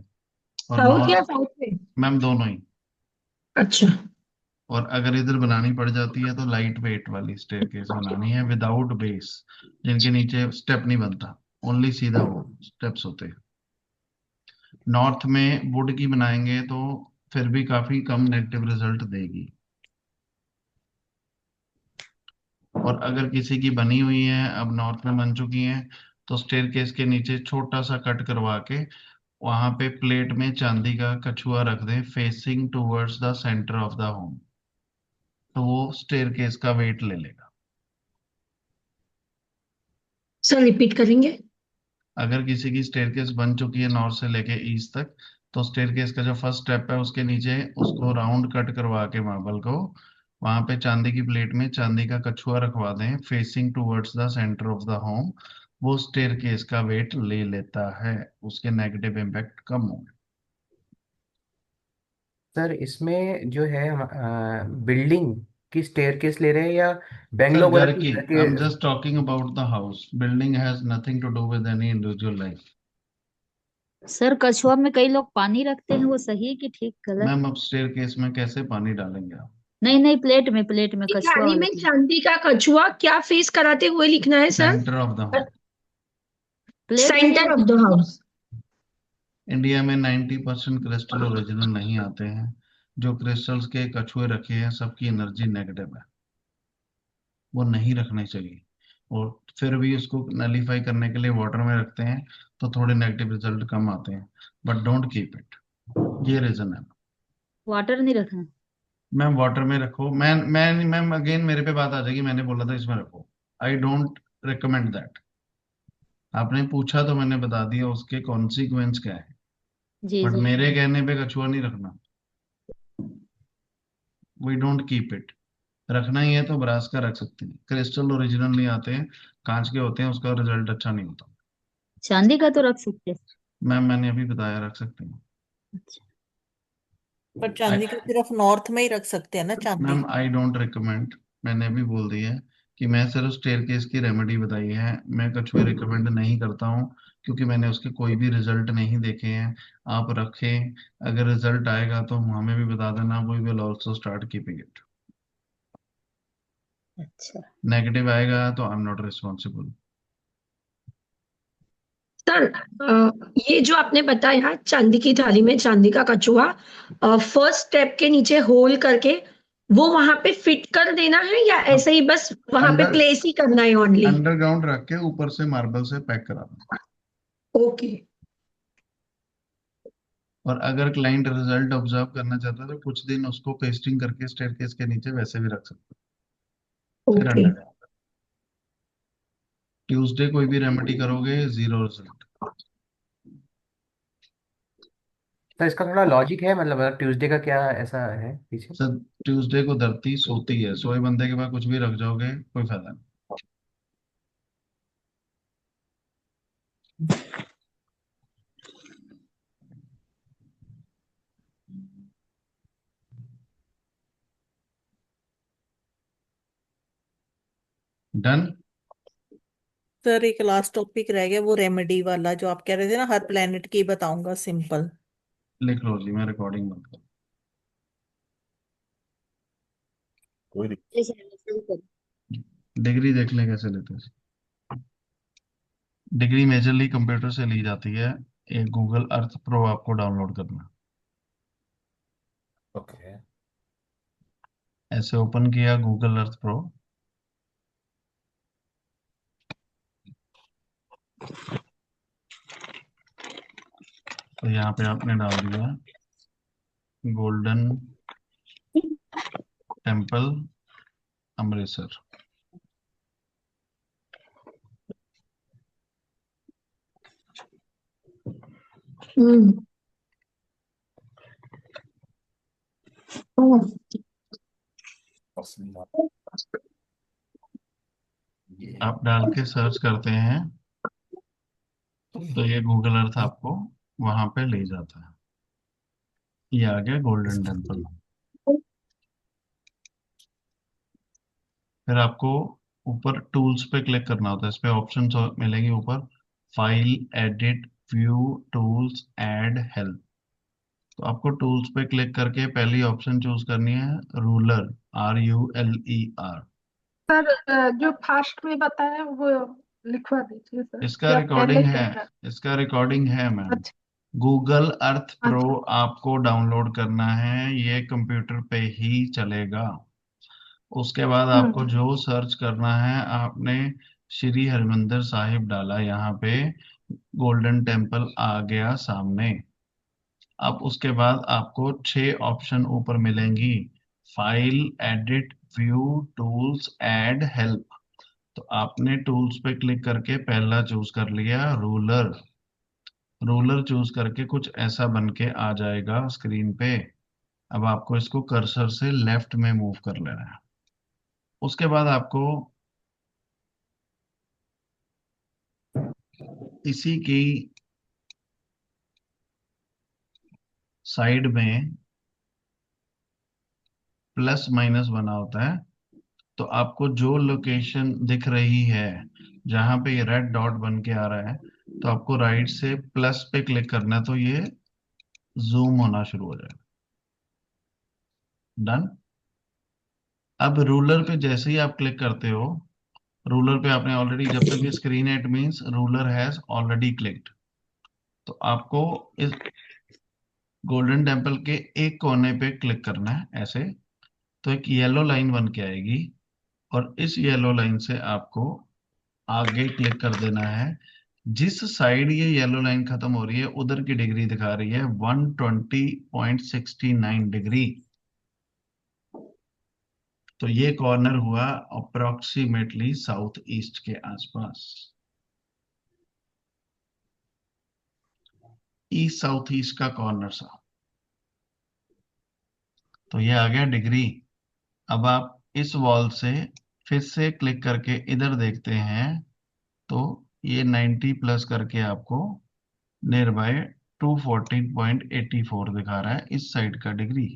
और साउथ या नॉर्थ, साउथ में? मैम दोनों ही। अच्छा। और अगर इधर बनानी पड़ जाती है तो लाइट वेट वाली स्टेयरकेस बनानी है, विदाउट बेस, जिनके नीचे स्टेप नहीं बनता, ओनली सीधा वो स्टेप्स होते हैं। नॉर्थ में वुड की बनाएंगे तो फिर भी काफी कम नेगेटिव रिजल्ट देगी। और अगर किसी की बनी हुई है, अब नॉर्थ में बन चुकी है, तो स्टेयरकेस के नीचे छोटा सा कट करवा के वहां पे प्लेट में चांदी का कछुआ रख दें, facing towards the centre of the home, तो वो स्टेयरकेस का वेट ले लेगा। सर रिपीट करेंगे? अगर किसी की स्टेयरकेस बन चुकी है नॉर्थ से लेके ईस्ट तक, तो स्टेयरकेस का जो फर्स्ट स्टेप है उसके नीचे उसको राउंड कट करवा के मार्बल को, वहां पे चांदी की प्लेट में चांदी का कछुआ रखवा दें, facing towards the centre of the home, वो स्टेयरकेस का वेट ले लेता है, उसके नेगेटिव इम्पैक्ट कम होंगे। सर इसमें जो है हम बिल्डिंग की स्टेयरकेस ले रहे हैं या सर बेंगलोर घर वगैरह की, की घर आई एम के? Just talking about the house, building has nothing to do with any individual life. Sir कछुआ में कई लोग पानी रखते हैं, वो सही है कि ठीक गलत? मैम अब स्टेयरकेस में कैसे पानी डालेंगे आप? नहीं नहीं, प्लेट में कछुआ थाली वाले में प्लेट। चांदी का कछुआ क्या फेस कराते हुए लिखना है sir? Centre of the home. Plate में centre of the house. India में 90% क्रिस्टल ओरिजिनल नहीं आते हैं, जो क्रिस्टल्स के कछुए रखे हैं सबकी एनर्जी नेगेटिव है, वो नहीं रखने चाहिए। और फिर भी उसको नलीफाई करने के लिए वाटर में रखते हैं, तो थोड़े नेगेटिव रिजल्ट कम आते हैं, बट डोंट कीप इट, ये रीजन है। वाटर नहीं रखना। मैम वाटर में रखो, मैम अगेन मेरे पे बात आ जाएगी, मैंने बोला था इसमें रखो, आई डोंट रिकमेंड दैट। आपने पूछा तो मैंने बता दिया उसके कॉन्सिक्वेंस क्या है, जी बट जी। मेरे कहने पे कछुआ नहीं रखना। We don't keep it. रखना ही है तो ब्रास का रख सकते हैं, क्रिस्टल ओरिजिनल नहीं आते हैं, कांच के होते हैं, उसका रिजल्ट अच्छा नहीं होता। चांदी का तो रख सकते हैं। मैम मैंने अभी बताया रख सकते हैं। अच्छा। पर चांदी का सिर्फ नॉर्थ में ही रख सकते हैं ना चांदी। मैम आई डोंट रिकमेंड, मैंने अभी बोल दिया है कि मैं सिर्फ स्टेयरकेस की रेमेडी बताई है, मैं कछुए रिकमेंड नहीं करता हूँ, क्योंकि मैंने उसके कोई भी रिजल्ट नहीं देखे हैं। आप रखें, अगर रिजल्ट आएगा तो हमें भी बता देना, we will also start keeping it. अच्छा नेगेटिव आएगा तो I am not responsible. Sir ये जो आपने बताया चांदी की थाली में चांदी का कछुआ, फर्स्ट स्टेप के नीचे होल करके वो वहां पे फिट कर देना है या ऐसे ही बस वहां पे अंडर प्लेस ही करना है ओनली? अंडरग्राउंड रख के ऊपर से मार्बल से पैक करा दें। ओके। और अगर क्लाइंट रिजल्ट ऑब्जर्व करना चाहता है तो कुछ दिन उसको पेस्टिंग करके स्टेयरकेस के नीचे वैसे भी रख सकते हैं, फिर ओके। अंडरग्राउंड। ट्यूसडे कोई भी रेमेडी करोगे, जीरो रिजल्ट। तो इसका थोड़ा लॉजिक है, मतलब ट्यूसडे का क्या ऐसा है पीछे? सर ट्यूसडे को धरती सोती है, सोए बंदे के पास कुछ भी रख जाओगे कोई फायदा नहीं। डन। सर एक लास्ट टॉपिक रह गया, वो रेमेडी वाला जो आप कह रहे थे ना, हर प्लेनेट की बताऊंगा सिंपल। लिख लो जी, मैं रिकॉर्डिंग बंद कर। कोई नहीं। जैसे शुरू करो। डिग्री देख लें कैसे लेते हैं। डिग्री मेजरली कंप्यूटर से ली जाती है, एक गूगल अर्थ प्रो आपको डाउनलोड करना। ओके। ऐसे ओपन किया गूगल अर्थ प्रो, तो यहाँ पे आपने डाल दिया गोल्डन टेम्पल अमृतसर। हम्म। आप डाल के सर्च करते हैं तो ये गूगल अर्थ आपको वहां पे ले जाता है। ये आ गया गोल्डन टेम्पल। फिर आपको ऊपर टूल्स पे क्लिक करना होता है, इस पे ऑप्शन मिलेंगे ऊपर, file, edit, view, tools, add, help. तो आपको टूल्स पे क्लिक करके पहली ऑप्शन चूज करनी है, रूलर, RULER। सर जो फास्ट में बताया वो लिखवा दीजिए सर, इसका या रिकॉर्डिंग पहले है, कहना। इसका रिकॉर्डिंग है मैम। अच्छा गूगल अर्थ प्रो अच्छा। आपको डाउनलोड करना है, ये कंप्यूटर पे ही चलेगा। उसके बाद आपको हम्म। जो सर्च करना है, आपने श्री हरिमंदिर साहिब डाला, यहाँ पे गोल्डन टेम्पल आ गया सामने। अब उसके बाद आपको 6 ऑप्शन ऊपर मिलेंगी, file, edit, view, tools, add, help. तो आपने टूल्स पे क्लिक करके पहला चूज कर लिया, रूलर। रूलर चूज करके कुछ ऐसा बन के आ जाएगा स्क्रीन पे। अब आपको इसको कर्सर से लेफ्ट में मूव कर लेना है। उसके बाद आपको इसी की साइड में प्लस माइनस बना होता है, तो आपको जो लोकेशन दिख रही है जहां पे ये रेड डॉट बन के आ रहा है, तो आपको राइट से प्लस पे क्लिक करना है, तो ये जूम होना शुरू हो जाएगा। डन। अब रूलर पे जैसे ही आप क्लिक करते हो, रूलर पे आपने ऑलरेडी, जब तक ये स्क्रीन है, it means ruler has already clicked. तो आपको इस गोल्डन टेम्पल के एक कोने पे क्लिक करना है ऐसे, तो एक येलो लाइन बन के आएगी, और इस येलो लाइन से आपको आगे क्लिक कर देना है। जिस साइड ये येलो लाइन खत्म हो रही है उधर की डिग्री दिखा रही है 120.69 डिग्री। तो ये कॉर्नर हुआ अप्रोक्सीमेटली साउथ ईस्ट के आसपास। ईस्ट साउथ ईस्ट का कॉर्नर सा। तो ये आ गया डिग्री। अब आप इस वॉल से फिर से क्लिक करके इधर देखते हैं तो ये 90 प्लस करके आपको नियर बाय 214.84 दिखा रहा है इस साइड का डिग्री।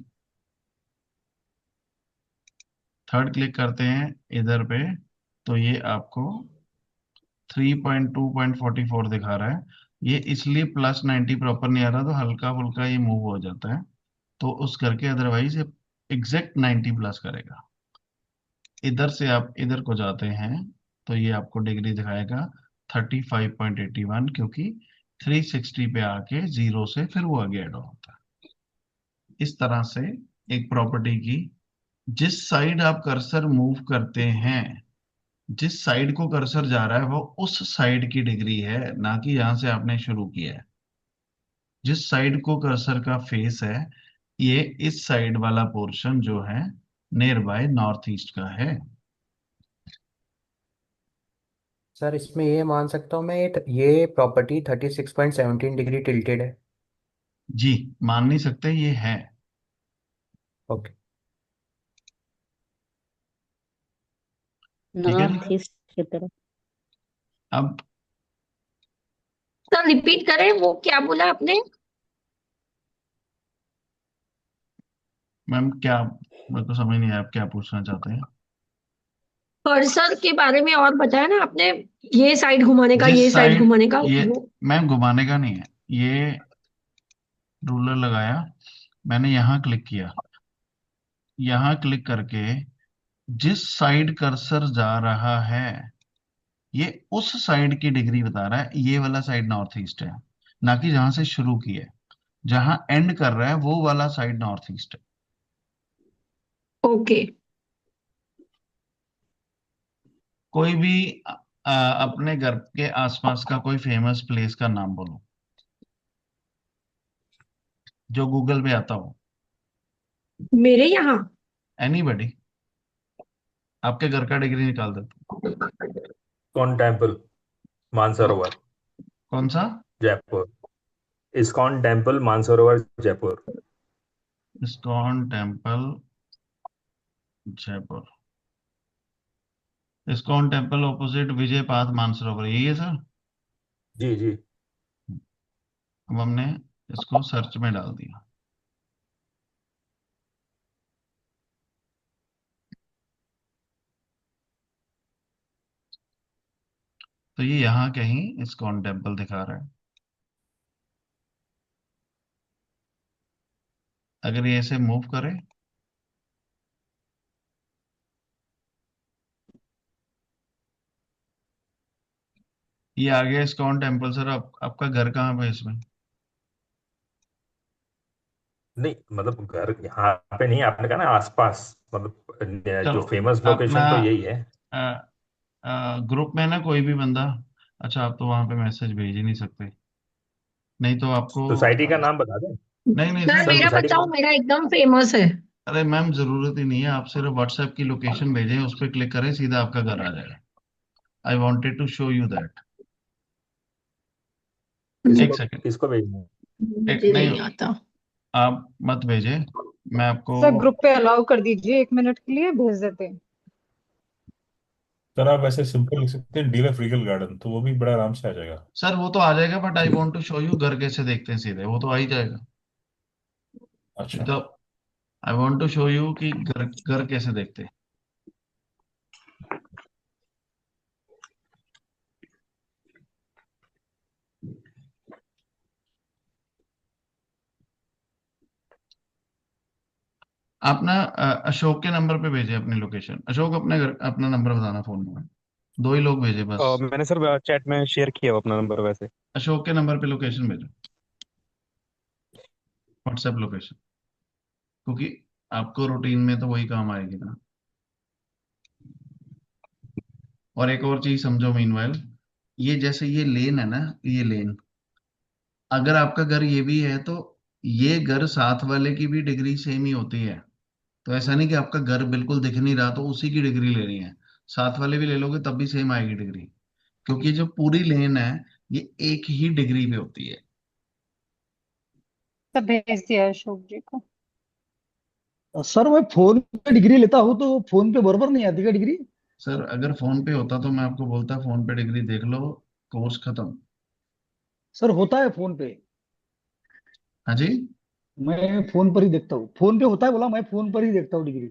थर्ड क्लिक करते हैं इधर पे तो ये आपको 3.2.44 दिखा रहा है। ये इसलिए प्लस 90 प्रॉपर नहीं आ रहा तो हल्का फुल्का ये मूव हो जाता है तो उस करके, अदरवाइज ये एग्जैक्ट 90 प्लस करेगा। इधर से आप इधर को जाते हैं तो ये आपको डिग्री दिखाएगा 35.81 क्योंकि 360 पे आके जीरो से फिर वो आगे ऐड होता है। इस तरह से एक प्रॉपर्टी की जिस साइड आप कर्सर मूव करते हैं, जिस साइड को कर्सर जा रहा है वो उस साइड की डिग्री है, ना कि यहां से आपने शुरू किया है। जिस साइड को कर्सर का फेस है ये इस साइड वाला पोर्शन जो है नियर बाय नॉर्थ ईस्ट का है। सर इसमें ये मान सकता हूँ मैं ये प्रॉपर्टी 36.17 डिग्री टिल्टेड है। जी, मान नहीं सकते, ये है। ओके। ठीक है जी। नॉर्थ ईस्ट की तरफ। अब सर रिपीट करें, वो क्या बोला आपने? मैम क्या, मेरे को समझ नहीं आया आप क्या पूछना चाहते हैं। कर्सर के बारे में और बताया ना आपने, ये साइड घुमाने का, जिस ये साइड साइड घुमाने का, ये, वो मैम घुमाने का नहीं है, ये रूलर लगाया मैंने, यहाँ क्लिक किया, यहाँ क्लिक करके जिस साइड कर्सर जा रहा है ये उस साइड की डिग्री बता रहा है। ये वाला साइड नॉर्थ ईस्ट है, ना कि जहां से शुरू किया है। जहां एंड कर रहा है वो वाला साइड नॉर्थ ईस्ट है। ओके। कोई भी अपने घर के आसपास का कोई फेमस प्लेस का नाम बोलो जो गूगल पे आता हो। मेरे यहाँ एनीबॉडी, आपके घर का डिग्री निकाल देता हूँ। इस्कॉन टेम्पल मानसरोवर कौन सा? Jaipur, ISKCON temple Mansarovar Jaipur. ISKCON temple Jaipur, ISKCON temple opposite Vijay Path Mansarovar, यही है सर? जी जी। अब हमने इसको सर्च में डाल दिया। तो ये यहाँ कहीं इस्कॉन टेम्पल दिखा रहा है। अगर ये ऐसे मूव करे ये आ गया इस्कॉन टेम्पल। सर आपका घर कहाँ पे इसमें? नहीं मतलब घर यहाँ पे नहीं, आपने कहा ना आसपास, मतलब जो चलो फेमस अपना लोकेशन तो यही है। ग्रुप में ना कोई भी बंदा, अच्छा आप तो वहां पे मैसेज भेज ही नहीं सकते, नहीं तो आपको सोसाइटी का नाम बता दें। नहीं नहीं सर सर, मेरा सोसाइटी का बताओ, मेरा एकदम फेमस है। अरे मैम जरूरत ही नहीं है, आप सिर्फ व्हाट्सएप की लोकेशन भेजें, उस पर क्लिक करें, सीधा आपका घर आ जाएगा। I wanted to show you that. एक सेकेंड, किसको भेजना है? मुझे नहीं नहीं आता। आप मत भेजे, मैं आपको सर ग्रुप पे अलाउ कर दीजिए, 1 मिनट के लिए भेज देते हैं। सर आप ऐसे सिंपल लिख सकते हैं डीलर रीगल गार्डन, तो वो भी बड़ा आराम से आ जाएगा। सर वो तो आ जाएगा, but I want to show you घर कैसे देखते हैं सीधे, वो तो आ ही जाएगा। अच्छा। तो I want to show you कि घर घर कैसे देखते हैं। आप ना अशोक के नंबर पे भेजे अपनी लोकेशन। अशोक अपने घर अपना नंबर बताना फोन में, दो ही लोग भेजे बस। मैंने सर चैट में शेयर किया हुआ अपना नंबर वैसे। अशोक के नंबर पे लोकेशन भेजो, व्हाट्सएप लोकेशन, क्योंकि आपको रूटीन में तो वही काम आएगी ना। और एक और चीज समझो मीनवाइल, ये जैसे ये लेन है ना, ये लेन, अगर आपका घर ये भी है तो ये घर साथ वाले की भी डिग्री सेम ही होती है। तो ऐसा नहीं कि आपका घर बिल्कुल दिख नहीं रहा तो उसी की डिग्री लेनी है, साथ वाले भी ले लोगे तब भी सेम आएगी डिग्री, क्योंकि जो पूरी लेन है ये एक ही डिग्री पे होती है। सब भेज दिया है अशोक जी को। सर मैं फोन पे डिग्री लेता हूँ तो फोन पे बरोबर नहीं आती क्या डिग्री? सर अगर फोन पे होता तो मैं आपको बोलता फोन पे डिग्री देख लो, कोर्स खत्म। सर होता है फोन पे। हाँ जी। मैं फोन पर ही देखता हूँ, फोन पे होता है बोला, मैं फोन पर ही देखता हूँ डिग्री।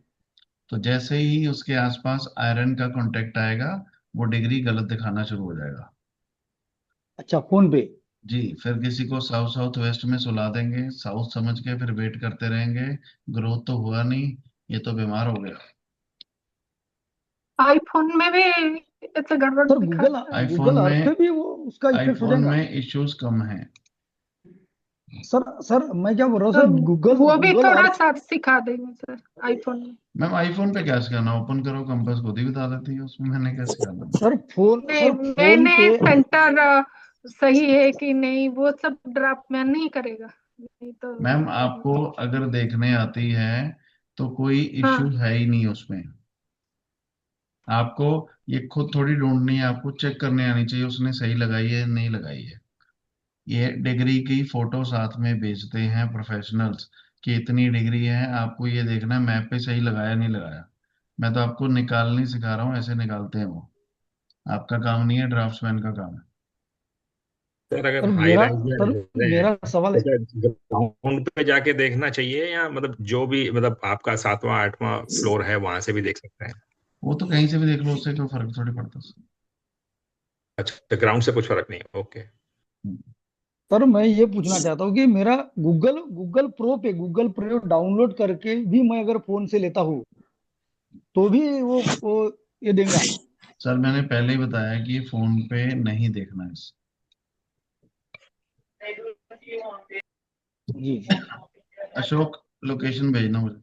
तो जैसे ही उसके आसपास आयरन का कांटेक्ट आएगा, वो डिग्री गलत दिखाना शुरू हो जाएगा। अच्छा फोन पे। जी, फिर किसी को साउथ साउथ वेस्ट में सुला देंगे, साउथ समझ के फिर वेट करते रहेंगे। ग्रोथ तो हुआ नहीं, ये तो बीमार हो गया। आईफोन में भी ऐसे गड़बड़ सर गूगल दिखाता है। आईफोन गूगल अर्थ पे में भी वो उसका इफेक्ट हो आईफोन जाएगा? में इश्यूज कम हैं। सर मैं क्या बोल रहा हूँ तो सर, गूगल वो भी गूगल थोड़ा अर्थ। सा सिखा देंगे सर आईफोन में। मैम आईफोन पे क्या सिखाना, ओपन करो कंपास, खुद ही बता देती है, उसमें मैंने क्या सिखाना। नहीं, फोन मैंने पे। सेंटर सही है कि नहीं वो सब ड्राफ्ट में नहीं करेगा, नहीं तो मैम आपको अगर देखने आती है तो कोई इश्यू हाँ। है ही नहीं उसमें। आपको ये खुद थोड़ी ढूंढनी है, आपको चेक करने आनी चाहिए उसने सही लगाई है नहीं लगाई है। ये डिग्री की फोटो साथ में भेजते हैं प्रोफेशनल्स कि इतनी डिग्री है, आपको ये देखना है मैप पे सही लगाया नहीं लगाया। मैं तो आपको निकालनी सिखा रहा हूँ, ऐसे निकालते हैं वो। आपका काम नहीं है, ड्राफ्ट्समैन का काम है। सर अगर सर हाई मेरा रैंक में सर रह रहे हैं मेरा सवाल तो है। क्या ग्राउंड पे जाके देखना चाहिए, या मतलब जो भी मतलब आपका 7वां 8वां फ्लोर है वहां से भी देख सकते हैं? वो तो कहीं से भी देख लो, उससे कोई फर्क थोड़ी पड़ता। अच्छा, ग्राउंड से कुछ फर्क नहीं है, ओके। सर मैं ये पूछना चाहता हूँ कि मेरा गूगल प्रो डाउनलोड करके भी मैं अगर फोन से लेता हूँ तो भी वो ये देगा? सर मैंने पहले ही बताया कि फोन पे नहीं देखना है जी जी। अशोक, लोकेशन भेजना मुझे।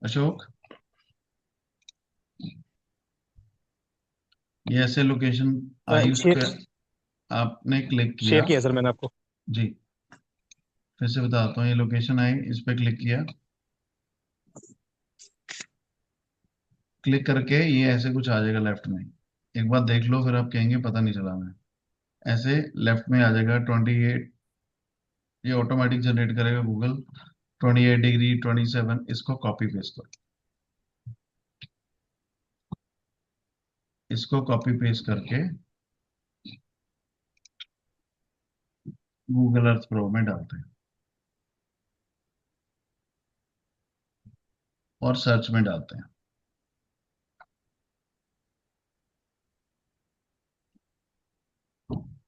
अशोक, ये ऐसे लोकेशन आई, उस शेयर पर आपने क्लिक शेयर किया। किया सर मैंने आपको। जी, फिर से बताता हूँ, ये लोकेशन आई, इस पे क्लिक किया। क्लिक करके ये ऐसे कुछ आ जाएगा लेफ्ट में। एक बार देख लो, फिर आप कहेंगे पता नहीं चला मैं। ऐसे लेफ्ट में आ जाएगा 28, ये ऑटोमेटिक जनरेट करेगा गूगल। 28 डिग्री, 27, इसको कॉपी पेस्ट करो। इसको कॉपी पेस्ट करके गूगल अर्थ प्रो में डालते हैं और सर्च में डालते हैं।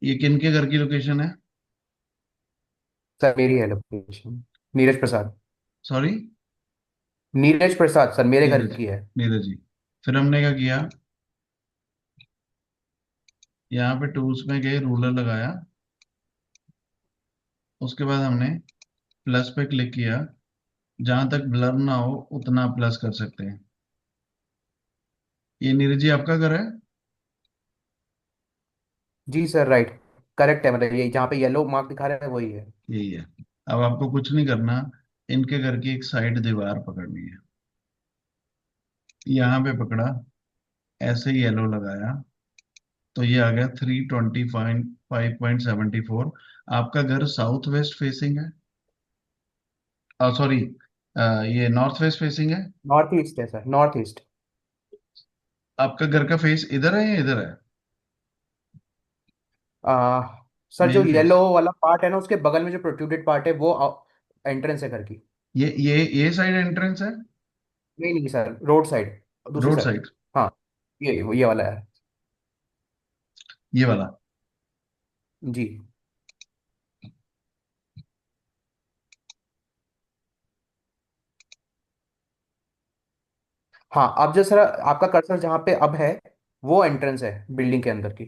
ये किनके घर की लोकेशन है? सर मेरी है लोकेशन। नीरज प्रसाद। सॉरी, नीरज प्रसाद सर, मेरे घर नीरज, की है। नीरज जी। फिर हमने क्या किया, यहाँ पे टूल्स में गए, रूलर लगाया। उसके बाद हमने प्लस पे क्लिक किया, जहां तक ब्लर ना हो उतना प्लस कर सकते हैं। ये नीरज जी आपका घर है? जी सर, राइट। करेक्ट है, मतलब ये जहाँ पे येलो मार्क दिखा रहा है वही है। यही है। अब आपको कुछ नहीं करना, इनके घर की एक साइड दीवार पकड़नी है। यहाँ पे पकड़ा, ऐसे ही येलो लगाया, तो ये आ गया 325.74। आपका घर साउथ वेस्ट फेसिंग है? सॉरी, ये नॉर्थ वेस्ट फेसिंग है? नॉर्थ ईस्ट है सर, नॉर्थ ईस्ट। आपका घर का फेस इधर है या इधर है? आ, सर जो मेन फेस? येलो वाला पार्ट है ना, उसके बगल में जो प्रोट्रूडेड पार्ट है वो एंट्रेंस है घर की। ये साइड एंट्रेंस है? नहीं नहीं सर, रोड साइड, दूसरी रोड साइड। साइड? हाँ, ये वाला है। ये वाला? जी। हाँ, अब जो सर आपका कर्सर जहाँ पे अब है वो एंट्रेंस है बिल्डिंग के अंदर की।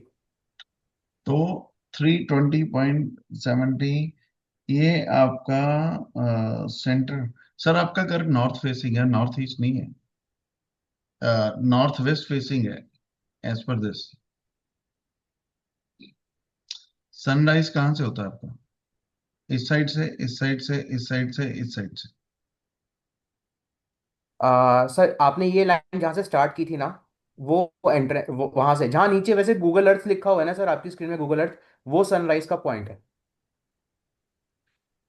तो 320.70 ये आपका सेंटर। सर आपका घर नॉर्थ फेसिंग है, नॉर्थ ईस्ट नहीं है, नॉर्थ वेस्ट फेसिंग है एज पर दिस। सनराइज कहाँ से होता है आपका? इस साइड से, इस साइड से, इस साइड से, इस साइड से। सर आपने ये लाइन जहाँ से स्टार्ट की थी ना, वो एंट्रे वो वहां से जहाँ नीचे वैसे गूगल अर्थ लिखा हुआ है ना सर आपकी स्क्रीन में, गूगल अर्थ, वो सनराइज का पॉइंट है।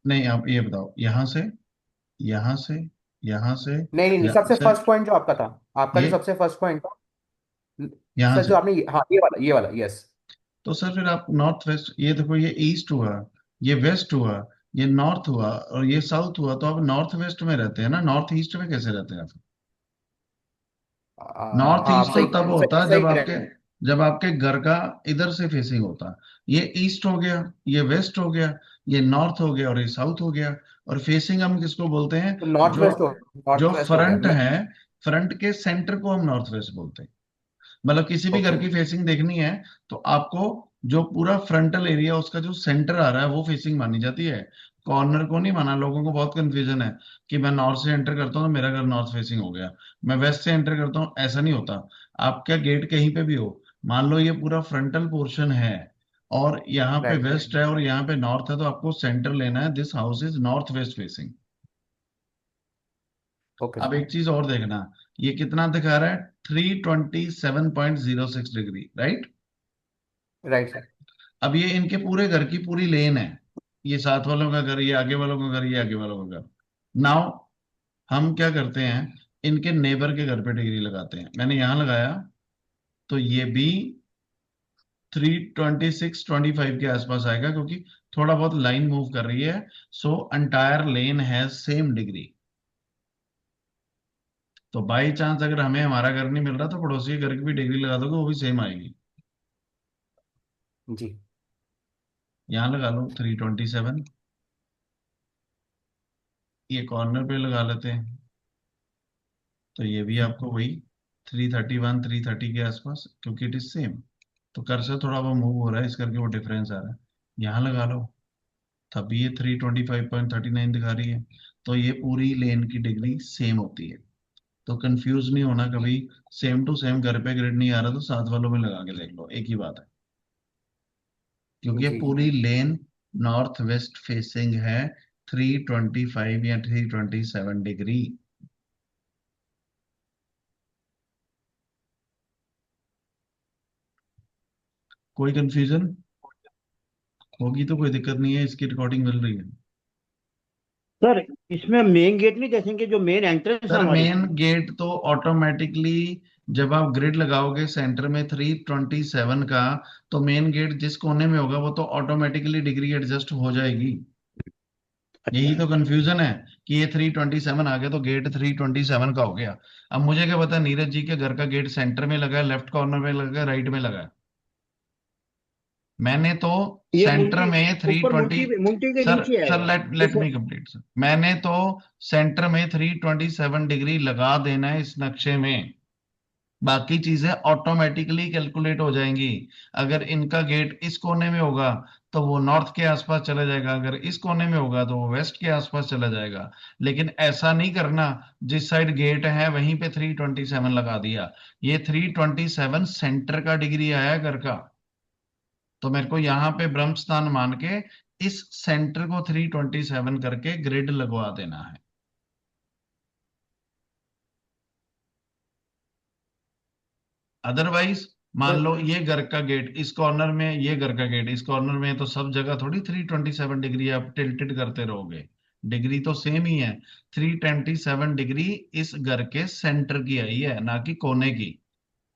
नहीं आप ये बताओ, यहाँ से, यहाँ से, यहाँ से, नहीं नहीं नहीं, यहाँ सबसे से, फर्स्ट पॉइंट जो आपका था, आपका जो ये सबसे फर्स्ट पॉइंट था यहाँ सर, से। जो आपने हाँ ये वाला यस। तो सर फिर आप नॉर्थ वेस्ट, ये देखो ये ईस्ट हुआ, ये वेस्ट हुआ, ये नॉर्थ हुआ और ये साउथ हुआ, तो आप नॉर्थ वेस्ट में रहते हैं ना, नॉर्थ ईस्ट में कैसे रहते हैं आप? नॉर्थ हाँ आप ईस्ट तो सही तब होता सही है सही कह रहे हैं। जब आपके घर का इधर से फेसिंग होता। ये ईस्ट हो गया, ये वेस्ट हो गया, ये नॉर्थ हो गया और ये साउथ हो गया। और फेसिंग हम किसको बोलते हैं? तो नॉर्थ जो वेस्ट हो, नॉर्थ जो वेस्ट हो गया फ्रंट है, फ्रंट के सेंटर को हम नॉर्थ वेस्ट बोलते हैं। मतलब किसी भी घर ओके। की फेसिंग देखनी है तो आपको जो पूरा फ्रंटल एरिया उसका जो सेंटर आ रहा है वो फेसिंग मानी जाती है, कॉर्नर को नहीं माना। लोगों को बहुत कंफ्यूजन है कि मैं नॉर्थ से एंटर करता हूँ तो मेरा घर नॉर्थ फेसिंग हो गया, मैं वेस्ट से एंटर करता हूँ, ऐसा नहीं होता। आपका गेट कहीं पे भी हो, मान लो ये पूरा फ्रंटल पोर्शन है और यहाँ पे राइट। वेस्ट है और यहाँ पे नॉर्थ है, तो आपको सेंटर लेना है, this house is north west facing. Okay अब एक चीज और देखना, ये कितना दिखा रहा है? 327.06 डिग्री, राइट? Right sir. अब ये इनके पूरे घर की पूरी लेन है, ये साथ वालों का घर, ये आगे वालों का घर, ये आगे वालों का घर। नाउ हम क्या करते हैं, इनके नेबर के घर पे डिग्री लगाते हैं। मैंने यहां लगाया तो ये भी 326.25 के आसपास आएगा, क्योंकि थोड़ा बहुत लाइन मूव कर रही है। So entire lane has same degree. तो बाई चांस अगर हमें हमारा घर नहीं मिल रहा तो पड़ोसी के घर की भी डिग्री लगा दोगे, वो भी सेम आएगी। जी। यहां लगा लो 327, ये कॉर्नर पे लगा लेते हैं तो ये भी आपको वही 331, 330 के आसपास, क्योंकि इट इज सेम। तो कर्सर थोड़ा वो मूव हो रहा है, इस करके वो डिफरेंस आ रहा है। यहाँ लगा लो, तभी ये 325.39 दिखा रही है। तो ये पूरी लेन की डिग्री सेम होती है। तो कंफ्यूज नहीं होना कभी, सेम टू सेम घर पे ग्रिड नहीं आ रहा तो साथ वालों में लगा के देख लो, एक ही बात है। क्योंकि ये जी जी। पूरी लेन नॉर्थ वेस्ट फेसिंग है, 325 या 327 डिग्री। कोई कंफ्यूजन होगी तो कोई दिक्कत नहीं है, इसकी रिकॉर्डिंग मिल रही है। सर इसमें मेन गेट नहीं देखेंगे, जो मेन एंट्रेंस है सर हमारी। मेन गेट तो ऑटोमेटिकली जब आप ग्रिड लगाओगे सेंटर में 327 का, तो मेन गेट जिस कोने में होगा वो तो ऑटोमेटिकली डिग्री एडजस्ट हो जाएगी। यही तो कंफ्यूजन है कि ये 327 आ गया तो गेट 327 का हो गया। अब मुझे क्या पता नीरज जी के घर का गेट सेंटर में लगा है, लेफ्ट कॉर्नर में लगा है, राइट में लगा है। मैंने तो ये सेंटर मुंटी में ऊपर 320। मुंटी के सर नीचे सर आएगा लेट जैसे। मी कंप्लीट सर। मैंने तो सेंटर में 327 डिग्री लगा देना है इस नक्शे में, बाकी चीजें ऑटोमेटिकली कैलकुलेट हो जाएंगी। अगर इनका गेट इस कोने में होगा तो वो नॉर्थ के आसपास चला जाएगा, अगर इस कोने में होगा तो वो वेस्ट के आसपास चला जाएगा। लेकिन ऐसा नहीं करना जिस साइड गेट है वहीं पे 327 लगा दिया। ये 327 सेंटर का डिग्री आया है घर का, तो मेरे को यहाँ पे ब्रह्म स्थान मान के इस सेंटर को 327 करके ग्रिड लगवा देना है। अदरवाइज मान सर लो ये घर का गेट इस कॉर्नर में, ये घर का गेट इस कॉर्नर में है, तो सब जगह थोड़ी 327 डिग्री आप टिल्टेड करते रहोगे। डिग्री तो सेम ही है। 327 डिग्री इस घर के सेंटर की आई है, ना कि कोने की।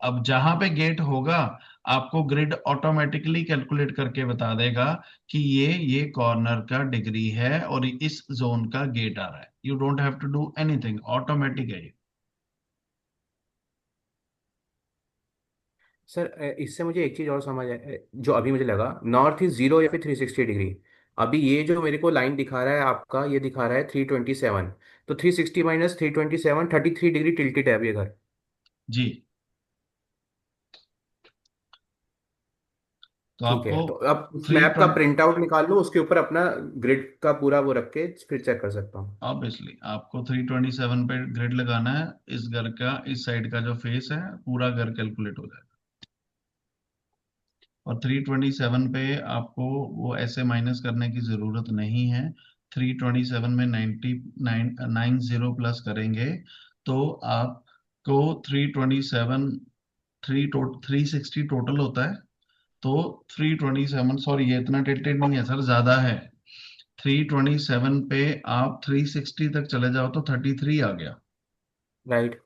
अब जहां पे गेट होगा आपको ग्रिड ऑटोमेटिकली कैलकुलेट करके बता देगा कि ये कॉर्नर का डिग्री है और इस जोन का गेट आ रहा है। You don't have to do anything, automatic है ये। सर इससे मुझे एक चीज़ और समझ आया, जो अभी मुझे लगा नॉर्थ इज 0 या फिर 360 डिग्री। अभी ये जो मेरे को लाइन दिखा रहा है आपका, ये दिखा रहा है 327, तो 360 माइनस 327, 33 डिग्री टिल्टेड है अभी अगर। जी तो ठीक है, आपको तो अब उस थ्री मैप का प्रिंट आउट निकाल लो, उसके ऊपर अपना ग्रिड का पूरा वो रख के फिर चेक कर सकता हूँ। ऑब्वियसली आपको 327 पे ग्रिड लगाना है। इस घर का इस साइड का जो फेस है पूरा घर कैलकुलेट हो जाएगा। और 327 पे आपको वो ऐसे माइनस करने की जरूरत नहीं है। 327 में 90 प्लस करेंगे तो आपको 327 360 टोटल होता है। तो 327, सॉरी ये इतना टिल्टेड नहीं है सर, ज्यादा है। 327 पे आप 360 तक चले जाओ तो 33 आ गया। राइट।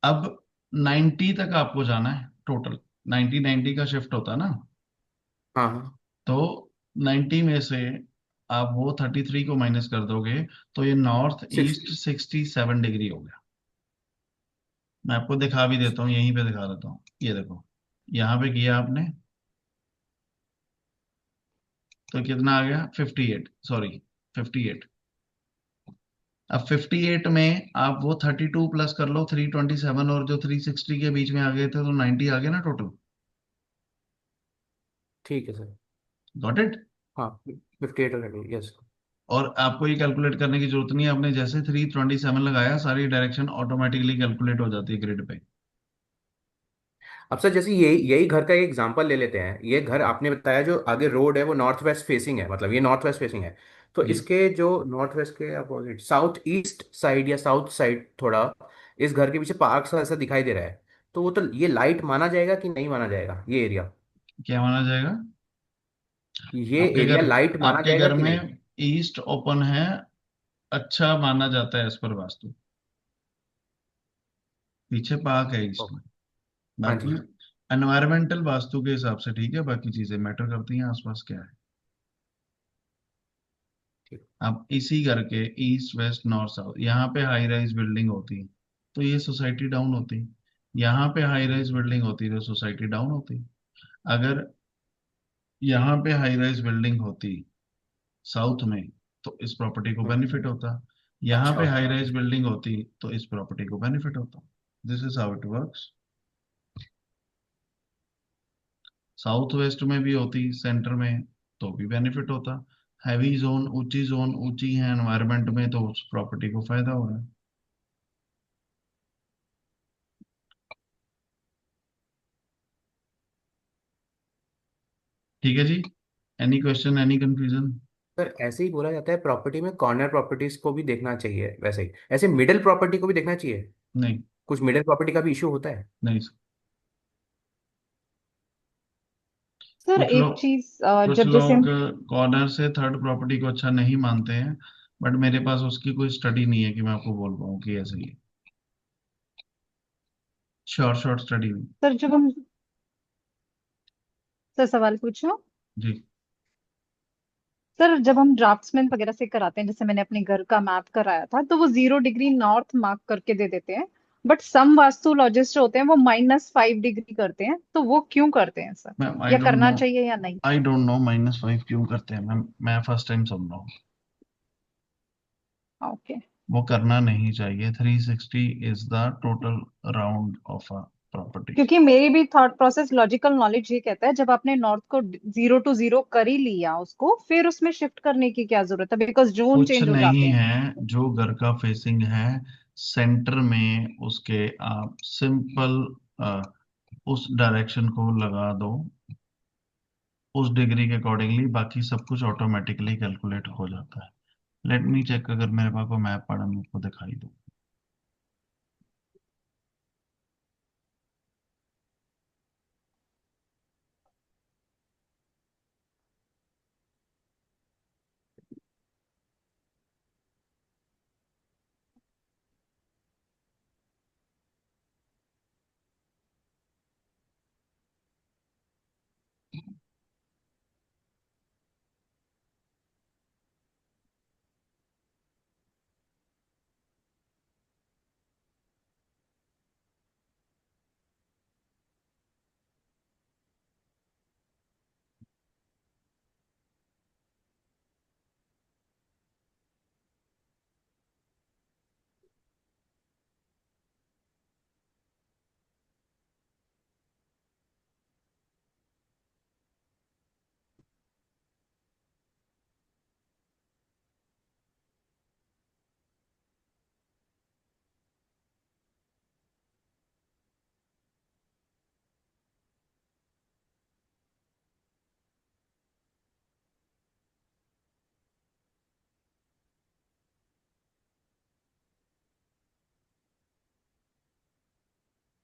अब 90 तक आपको जाना है टोटल। 90 का शिफ्ट होता है ना। हाँ हाँ। तो 90 में से आप वो 33 को माइनस कर दोगे तो ये नॉर्थ ईस्ट 60। 67 डिग्री हो गया। मैं आपको दिखा भी देता हूँ, यहीं पे दिखा देता हूँ। ये देखो, यहाँ पे किया आपने तो कितना आ गया, 58, सॉरी 58। अब 58 में आप वो 32 प्लस कर लो 327 और जो 360 के बीच में आ गए थे तो 90 आ गया ना टोटल। ठीक है सर। Got it. हाँ, 58 ऑलरेडी, यस। और आपको ये कैलकुलेट करने की जरूरत नहीं है, आपने जैसे 327 लगाया सारी डायरेक्शन ऑटोमेटिकली कैलकुलेट हो जाती है ग्रिड पे। अब सर जैसे यही यही घर का एक एग्जांपल ले लेते हैं। ये घर आपने बताया जो आगे रोड है वो नॉर्थ वेस्ट फेसिंग है, मतलब ये नॉर्थ वेस्ट फेसिंग है। तो जी। इसके जो नॉर्थ वेस्ट के अपोजिट साउथ ईस्ट साइड या साउथ साइड थोड़ा इस घर के पीछे पार्क सा ऐसा दिखाई दे रहा है, तो वो तो ये लाइट माना जाएगा कि नहीं माना जाएगा ये एरिया? क्या माना जाएगा? ये आपके एरिया घर लाइट माना आपके जाएगा घर कि नहीं? में ईस्ट ओपन है, अच्छा माना जाता है इस पर वास्तु। पीछे पार्क है ईस्ट ओके। में। हाँ बाकी जी। एनवायरमेंटल वास्तु के हिसाब से ठीक है, बाकी चीजें मैटर करती हैं आसपास क्या है। ठीक। अब इसी घर के ईस्ट वेस्ट नॉर्थ साउथ यहाँ पे हाई राइज बिल्डिंग होती तो ये सोसाइटी डाउन होती। यहाँ पे हाई राइज बिल्डिंग होती तो सोसाइटी डाउन होती। अगर यहाँ पे हाई राइज बिल्डिंग होती साउथ में तो इस प्रॉपर्टी को बेनिफिट होता। यहाँ अच्छा पे होता हाई है, राइज ओके। बिल्डिंग होती तो इस प्रॉपर्टी को बेनिफिट होता। This is how it works. South west में भी होती सेंटर में तो भी बेनिफिट होता। हैवी जोन ऊंची है एनवायरमेंट में तो उस प्रॉपर्टी को फायदा हो रहा है। ठीक है जी। Any question, any confusion? Sir ऐसे ही बोला जाता है प्रॉपर्टी में कॉर्नर प्रॉपर्टीज को भी देखना चाहिए, वैसे ही ऐसे मिडिल प्रॉपर्टी को भी देखना चाहिए? नहीं। कुछ मिडिल प्रॉपर्टी का भी इशू होता है? नहीं। सर कुछ एक लोग चीज कुछ जब जैसे लोग कॉर्नर से थर्ड प्रॉपर्टी को अच्छा नहीं मानते हैं, बट मेरे पास उसकी कोई स्टडी नहीं है कि मैं आपको बोल पाऊँ कि ऐसे ही। शॉर्ट शॉर्ट स्टडी में। सर जब हम सर सवाल पूछो। जी। सर जब हम ड्राफ्ट्समैन वगैरह से कराते हैं, जैसे मैंने अपने घर का मैप कराया था, तो वो 0 डिग्री नॉर्थ मार्क करके दे देते हैं। बट सम वास्तुलॉजिस्ट होते हैं वो -5 डिग्री करते हैं, तो वो क्यों करते हैं सर? मैम आई या डोंट करना नो। चाहिए या नहीं? आई डोंट नो -5 क्यों करते हैं मैम, मैं फर्स्ट टाइम सुन रहा हूँ। ओके। वो करना नहीं चाहिए। 360 is the total round of a property. क्योंकि मेरी भी थॉट प्रोसेस, लॉजिकल नॉलेज ये कहता है जब आपने नॉर्थ को 0 to 0 कर ही लिया, उसको फिर उसमें शिफ्ट करने की क्या जरूरत है, बिकॉज जोन कुछ चेंज हो नहीं जाते हैं। है, जो घर का फेसिंग है सेंटर में उसके आप सिंपल उस डायरेक्शन को लगा दो उस डिग्री के अकॉर्डिंगली, बाकी सब कुछ ऑटोमेटिकली कैलकुलेट हो जाता है। लेट मी चेक, अगर मेरे पास को मैप पड़ा मैं आपको दिखाई दूँ।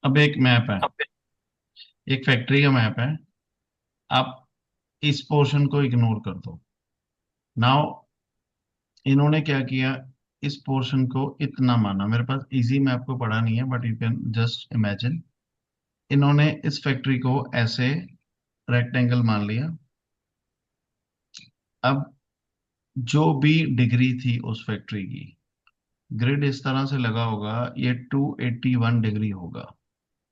अब एक मैप है, एक फैक्ट्री का मैप है। आप इस पोर्शन को इग्नोर कर दो। नाउ इन्होंने क्या किया, इस पोर्शन को इतना माना, मेरे पास इजी मैप को पढ़ा नहीं है but you can just imagine. इन्होंने इस फैक्ट्री को ऐसे रेक्टेंगल मान लिया। अब जो भी डिग्री थी उस फैक्ट्री की, ग्रिड इस तरह से लगा होगा, ये 281 डिग्री होगा।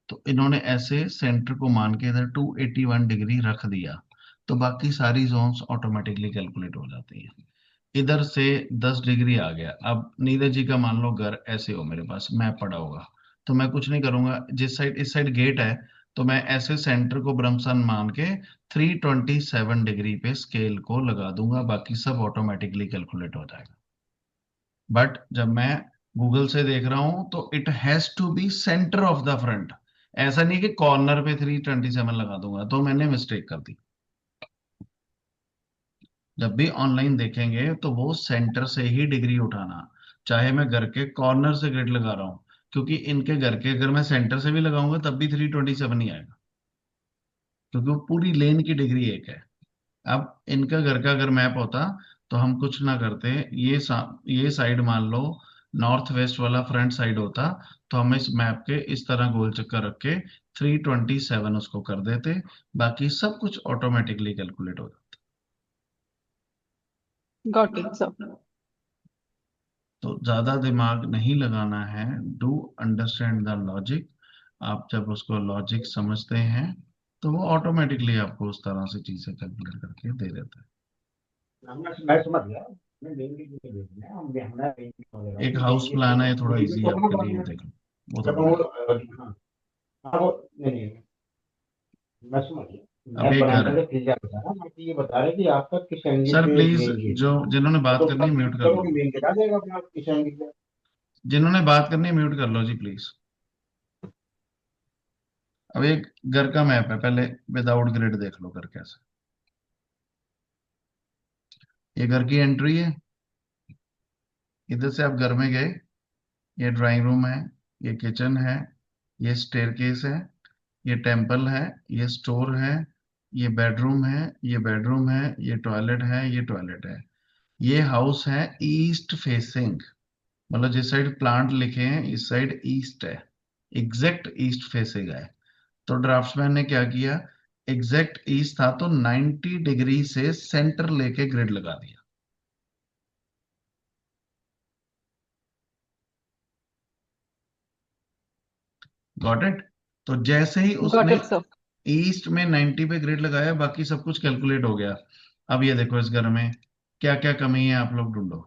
तो इन्होंने ऐसे सेंटर को मान के इधर 281 डिग्री रख दिया, तो बाकी सारी जोन्स ऑटोमेटिकली कैलकुलेट हो जाती हैं। इधर से 10 डिग्री आ गया। अब नीरज जी का मान लो घर ऐसे हो, मेरे पास मैप पड़ा होगा, तो मैं कुछ नहीं करूंगा, जिस साइड इस साइड गेट है तो मैं ऐसे सेंटर को ब्रह्मसन मान के 327 डिग्री पे स्केल को लगा दूंगा, बाकी सब ऑटोमेटिकली कैलकुलेट हो जाएगा। बट जब मैं गूगल से देख रहा हूं तो it has to be centre of the front. ऐसा नहीं कि कॉर्नर पे 327 लगा दूंगा, तो मैंने मिस्टेक कर दी। जब भी ऑनलाइन देखेंगे तो वो सेंटर से ही डिग्री उठाना, चाहे मैं घर के कॉर्नर से ग्रिड लगा रहा हूं, क्योंकि इनके घर के अगर मैं सेंटर से भी लगाऊंगा तब भी 327 ही आएगा, क्योंकि वो पूरी लेन की डिग्री एक है। अब इनका घर का अगर मैप होता तो हम कुछ ना करते, ये साइड मान लो नॉर्थ वेस्ट वाला फ्रंट साइड होता, तो हम इस मैप के इस तरह गोल चक्कर रख के 327 उसको कर देते, बाकी सब कुछ ऑटोमेटिकली कैलकुलेट हो जाता। Got it sir. तो ज्यादा दिमाग नहीं लगाना है, डू अंडरस्टैंड द लॉजिक। आप जब उसको लॉजिक समझते हैं तो वो ऑटोमेटिकली आपको उस तरह से चीजें कैलकुलेट करके दे देता है। मैं समझ गया। मैं main gate में भेजना है, हम हमारा main gate वगैरह एक है, हाउस main gate प्लान है, पे थोड़ा main gate इजी तो अपना आपके बना लिए, है। देख लो वो तो जब बड़ा है। हाँ हाँ नहीं नहीं मैं समझ गया। अब मैप एक बना घर है। करके फिर क्या बता रहा मैं ये बता रहे कि आपका किस एंगल सर पे प्लीज, मेन गेट जो जिन्होंने है, बात तो करनी है तब म्यूट कर लो। करोगे मेन गेट आ जाएगा अपना किस एंगल पे। जिन्होंने बात करनी है म्यूट कर लो जी प्लीज। अब एक घर का मैप है, पहले विदाउट ग्रिड देख लो घर कैसे। ये घर की एंट्री है, इधर से आप घर में गए, ये ड्राइंग रूम है, ये किचन है, ये स्टेयरकेस है, ये टेम्पल है, ये स्टोर है, ये बेडरूम है, ये बेडरूम है, ये टॉयलेट है, ये टॉयलेट है। ये हाउस है ईस्ट फेसिंग, मतलब जिस साइड प्लांट लिखे हैं इस साइड ईस्ट है, एग्जैक्ट ईस्ट फेसिंग है। तो ड्राफ्ट्समैन ने क्या किया, एग्जैक्ट ईस्ट था तो 90 डिग्री से सेंटर लेके ग्रिड लगा दिया। Got it. तो जैसे ही गॉट उसने इट सर। ईस्ट में 90 पे ग्रिड लगाया, बाकी सब कुछ कैलकुलेट हो गया। अब ये देखो इस घर में क्या क्या कमी है, आप लोग ढूंढो।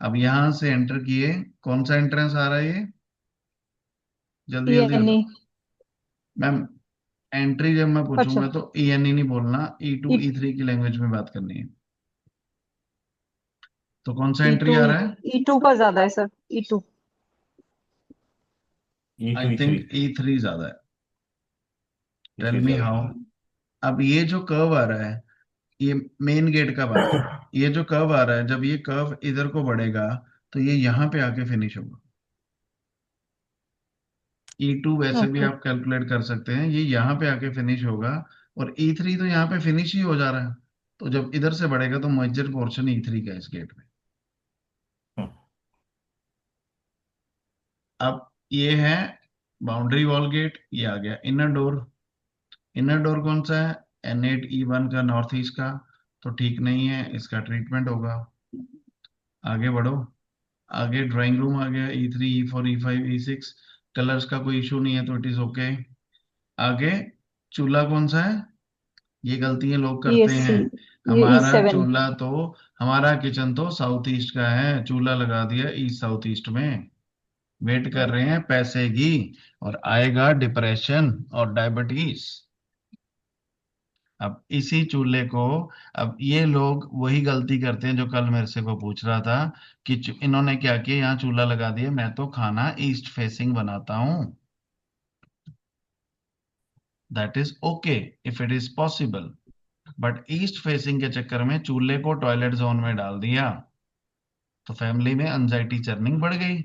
अब यहां से एंटर किए, कौन सा एंट्रेंस आ रहा है ये, जल्दी जल्दी यानी बताओ मैम। एंट्री जब मैं अच्छा, पूछूंगा तो ENE नहीं बोलना, E2 ई E3 की लैंग्वेज में बात करनी है। तो कौन सा ई एंट्री टू आ रहा है? ई टू का ज्यादा है sir, E two. I think E3 ज्यादा है। Tell me how. अब ये जो कर्व आ रहा है, ये मेन गेट का बात है। ये जो कर्व आ रहा है, जब ये कर्व इधर को बढ़ेगा तो ये यहाँ पे आके फिनिश होगा। E2 वैसे भी ओके। आप कैलकुलेट कर सकते हैं, ये यहाँ पे आके फिनिश होगा, और E3 तो यहाँ पे फिनिश ही हो जा रहा है। तो जब इधर से बढ़ेगा तो मेजर पोर्शन E3 का है इस गेट में। अब ये है बाउंड्री वॉल गेट, ये आ गया इनर डोर। इनर डोर कौन सा है? N8E1 का, नॉर्थ ईस्ट का, तो ठीक नहीं है, इसका ट्रीटमेंट होगा। आगे बढ़ो, आगे ड्राइंग रूम आ गया, E3 E4 E5 E6, colours का कोई इशू नहीं है तो इट इज ओके। आगे चूल्हा कौन सा है? ये गलतियां लोग ये करते सी हैं। ये हमारा E7। चूल्हा तो, हमारा किचन तो साउथ ईस्ट का है, चूल्हा लगा दिया ईस्ट साउथ ईस्ट में, वेट कर रहे हैं पैसे की, और आएगा डिप्रेशन और डायबिटीज। अब इसी चूल्हे को, अब ये लोग वही गलती करते हैं जो कल मेरे से को पूछ रहा था कि इन्होंने क्या किया, यहाँ चूल्हा लगा दिया, मैं तो खाना ईस्ट फेसिंग बनाता हूं। That is okay if it is possible, but east facing के चक्कर में चूल्हे को टॉयलेट जोन में डाल दिया, तो फैमिली में एंजाइटी चर्निंग बढ़ गई।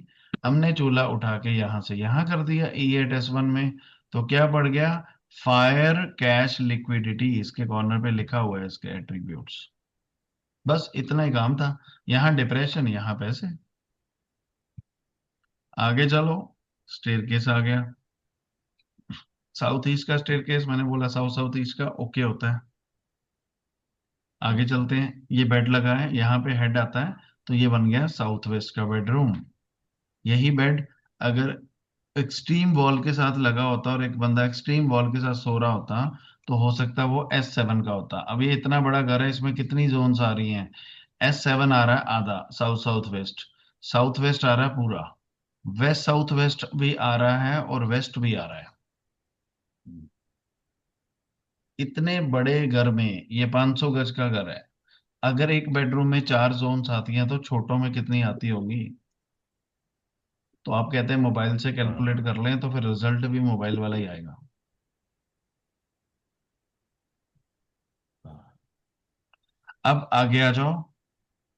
हमने चूल्हा उठा के यहां से यहां कर दिया E8S1 में, तो क्या बढ़ गया? फायर कैश लिक्विडिटी, इसके कॉर्नर पे लिखा हुआ है इसके एट्रीब्यूट्स। बस इतना ही काम था। यहाँ डिप्रेशन, यहाँ पैसे। आगे चलो, स्टेयरकेस आ गया। साउथ ईस्ट का स्टेयरकेस, मैंने बोला साउथ साउथ ईस्ट का ओके होता है। आगे चलते हैं, ये बेड लगा है, यहाँ पे हेड आता है, तो ये बन गया साउथ वेस्ट का बेडरूम। यही बेड अगर एक्सट्रीम वॉल के साथ लगा होता और एक बंदा एक्सट्रीम वॉल के साथ सो रहा होता, तो हो सकता है वो S7 का होता। अब ये इतना बड़ा घर है, इसमें कितनी जोन्स आ रही हैं? S7 आ रहा है आधा, south south west. South west आ रहा है पूरा, वेस्ट साउथ वेस्ट भी आ रहा है, और वेस्ट भी आ रहा है। इतने बड़े घर में, ये 500 गज का घर है, अगर एक बेडरूम में 4 जोन्स आती हैं तो छोटों में कितनी आती होगी? तो आप कहते हैं मोबाइल से कैलकुलेट कर लें, तो फिर रिजल्ट भी मोबाइल वाला ही आएगा। अब आगे आ जाओ,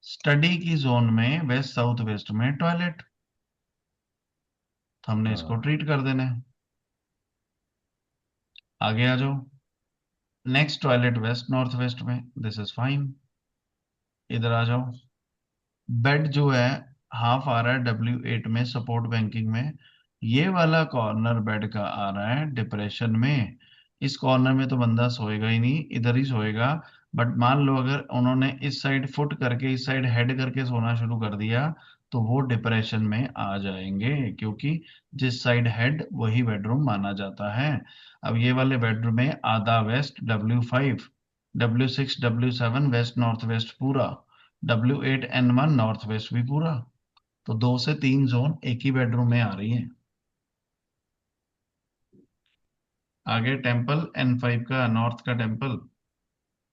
स्टडी की जोन में वेस्ट साउथ वेस्ट में टॉयलेट, तो हमने इसको ट्रीट कर देना है। आगे आ जाओ, next toilet waste north waste में, दिस इज फाइन। इधर आ जाओ, बेड जो है हाफ आ रहा है W8 में, सपोर्ट बैंकिंग में। ये वाला कॉर्नर बेड का आ रहा है डिप्रेशन में। इस कॉर्नर में तो बंदा सोएगा ही नहीं, इधर ही सोएगा। बट मान लो अगर उन्होंने इस साइड फुट करके, इस साइड हेड करके सोना शुरू कर दिया, तो वो डिप्रेशन में आ जाएंगे, क्योंकि जिस साइड हेड वही बेडरूम माना जाता है। अब ये वाले बेडरूम में आधा waste W5, W6 W7 waste north waste पूरा, W8N1 नॉर्थ वेस्ट भी पूरा। तो 2 से 3 जोन एक ही बेडरूम में आ रही हैं। आगे टेम्पल N5 का, नॉर्थ का टेम्पल,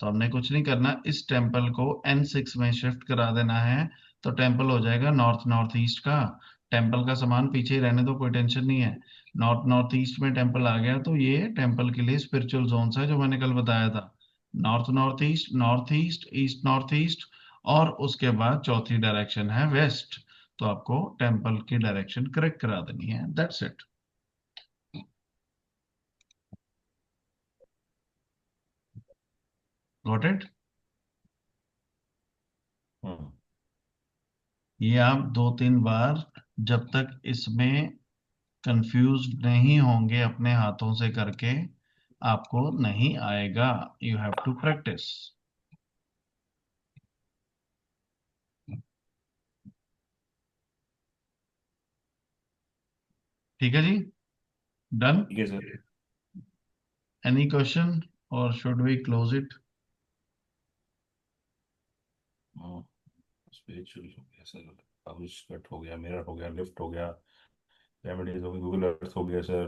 तो हमने कुछ नहीं करना, इस टेम्पल को N6 में शिफ्ट करा देना है, तो टेम्पल हो जाएगा नॉर्थ नॉर्थ ईस्ट का। टेम्पल का सामान पीछे ही रहने दो, कोई टेंशन नहीं है। नॉर्थ नॉर्थ ईस्ट में टेम्पल आ गया, तो ये टेम्पल के लिए स्पिरिचुअल जोन्स है जो मैंने कल बताया था। North north east, north east, east north east, और उसके बाद चौथी डायरेक्शन है वेस्ट। तो आपको टेम्पल की डायरेक्शन करेक्ट करा देनी है, दैट्स इट। Got it? ये आप 2-3 बार, जब तक इसमें कंफ्यूज नहीं होंगे अपने हाथों से करके, आपको नहीं आएगा। You have to practise. ठीक है जी, डन। ठीक है सर। एनी क्वेश्चन और should we close it? Spiritual हो गया सर, हाउस कट हो गया, मिरर हो गया, लिफ्ट हो गया, रेमेडीज हो गई, गूगल अर्थ हो गया सर,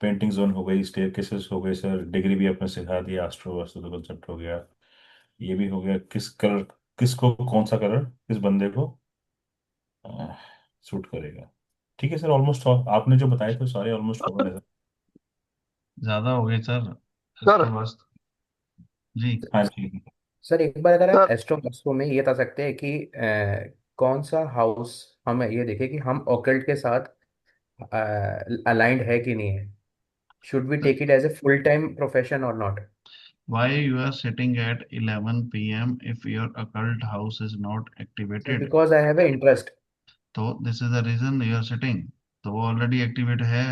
पेंटिंग जोन हो गई, स्टेयरकेसेस हो गए सर, डिग्री भी आपने सिखा दिया, एस्ट्रो वास्तु का कंसेप्ट हो गया, ये भी हो गया। किस कलर, किसको कौन सा कलर किस बंदे को सूट करेगा। ठीक है सर, ऑलमोस्ट आपने जो बताए थे सारे ऑलमोस्ट हो गए सर। ज्यादा हो गए सर, सर इसको बस। जी। हाँ जी। सर एक बार अगर आप सर एस्ट्रो मास्ट्रो में ये बता सकते हैं कि कौन सा हाउस, हम ये देखें कि हम ऑकल्ट के साथ अलाइंड है कि नहीं है। Should we take it as a full time profession और not? Why you are sitting at 11 p.m. if your occult house is not sir activated? Because I have a interest. तो this is the reason you are sitting, तो वो already activate है।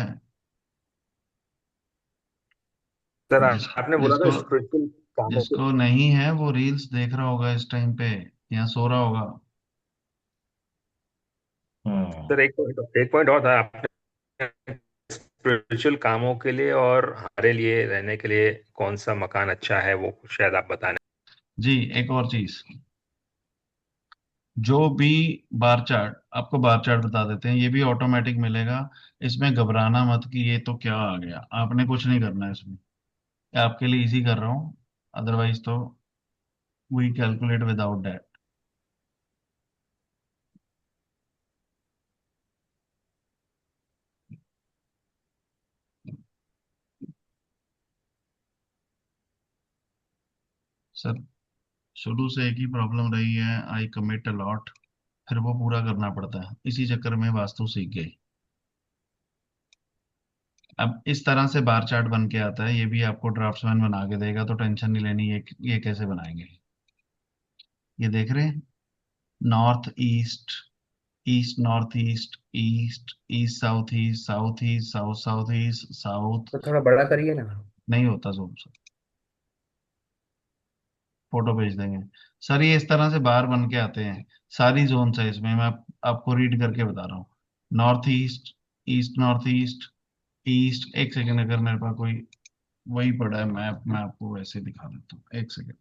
Sir जिस आपने बोला था जिसको स्पिरिचुअल कामों के जिसको नहीं है वो रील्स देख रहा होगा इस टाइम पे, या सो रहा होगा। हम्म। सर एक पॉइंट और था आपने, स्पिरिचुअल कामों के लिए और हमारे लिए रहने के लिए कौन सा मकान अच्छा है, वो शायद आप बताने। जी, एक और चीज, जो भी बार चार्ट, आपको बार चार्ट बता देते हैं, ये भी ऑटोमेटिक मिलेगा। इसमें घबराना मत कि ये तो क्या आ गया, आपने कुछ नहीं करना है इसमें। ये आपके लिए इजी कर रहा हूँ, अदरवाइज तो we calculate without that. Sir शुरू से एक ही प्रॉब्लम रही है, आई कमिट अ लॉट। फिर वो पूरा करना पड़ता है, इसी चक्कर में वास्तु सीख गए। अब इस तरह से बार चार्ट बन के आता है, ये भी आपको ड्राफ्ट्समैन बना के देगा, तो टेंशन नहीं लेनी। ये कैसे बनाएंगे, ये देख रहे हैं, north east, east north east, east east south east, south east south south east, south. तो थोड़ा बड़ा करिए ना। नहीं होता जूम से, फोटो भेज देंगे। सर ये इस तरह से बाहर बन के आते हैं, सारी जोन है इसमें, मैं आपको रीड करके बता रहा हूँ। North east, east north east, east. एक सेकंड, अगर मेरे पास कोई वही पड़ा है मैप, मैं आपको वैसे दिखा देता हूँ, एक सेकंड।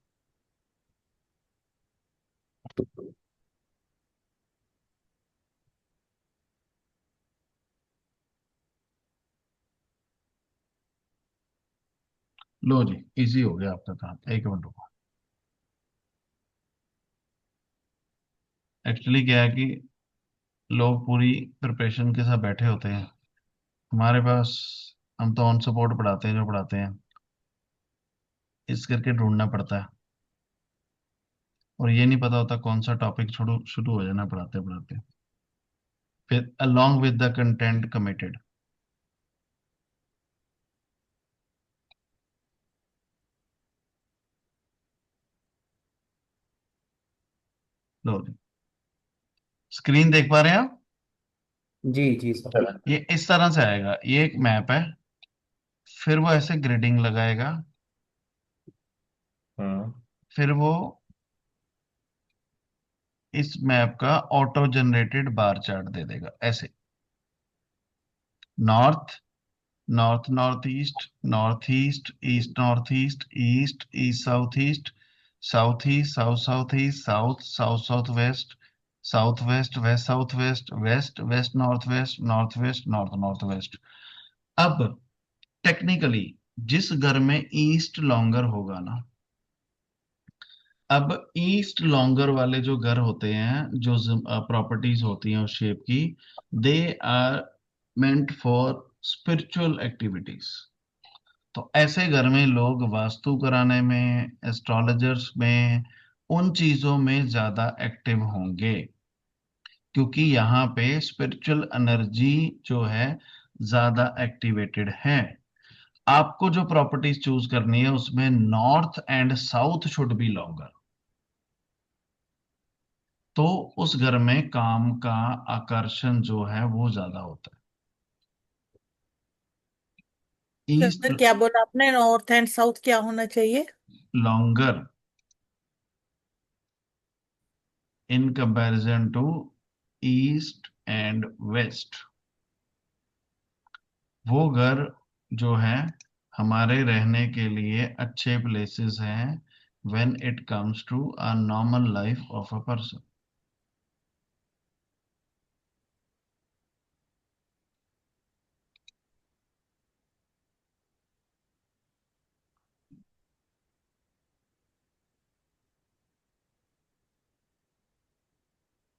लो जी, इजी हो गया आपका काम, एक मिनट रुको। एक्चुअली क्या है कि लोग पूरी प्रिपरेशन के साथ बैठे होते हैं हमारे पास, हम तो ऑन सपोर्ट पढ़ाते हैं, जो पढ़ाते हैं इस करके ढूंढना पड़ता है, और ये नहीं पता होता कौन सा टॉपिक शुरू शुरू हो जाना पढ़ाते पढ़ाते, फिर along with the content committed. लो जी, स्क्रीन देख पा रहे हैं आप? जी जी सर। ये इस तरह से आएगा, ये एक मैप है, फिर वो ऐसे ग्रिडिंग लगाएगा, फिर वो इस मैप का ऑटो जनरेटेड बार चार्ट दे देगा ऐसे। North, north north east, north east, east north east, east east south east, south east south south east, south south south west, south west west south west, west west north west, north west north north west. अब technically जिस घर में east longer होगा ना, अब east longer वाले जो घर होते हैं, जो प्रॉपर्टीज होती हैं उस शेप की, they are meant for spiritual activities. तो ऐसे घर में लोग वास्तु कराने में, एस्ट्रोलॉजर्स में, उन चीजों में ज्यादा एक्टिव होंगे, क्योंकि यहाँ पे स्पिरिचुअल एनर्जी जो है ज्यादा एक्टिवेटेड है। आपको जो प्रॉपर्टीज चूज करनी है उसमें north and south should be longer, तो उस घर में काम का आकर्षण जो है वो ज्यादा होता है। ईस्ट सर क्या बोला आपने, नॉर्थ एंड साउथ क्या होना चाहिए? Longer in comparison to east and west. वो घर जो है हमारे रहने के लिए अच्छे प्लेसेस हैं when it comes to a normal life of a person.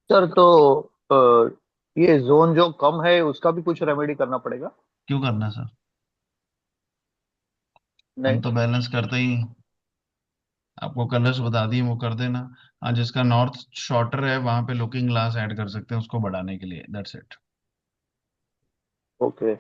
Sir तो ये जोन जो कम है उसका भी कुछ रेमेडी करना पड़ेगा? क्यों करना सर, हम नहीं। तो बैलेंस करते ही हैं। आपको कलर्स बता दिए, वो कर देना। हाँ, जिसका नॉर्थ शॉर्टर है वहां पे लुकिंग ग्लास ऐड कर सकते हैं उसको बढ़ाने के लिए, दैट्स इट। ओके।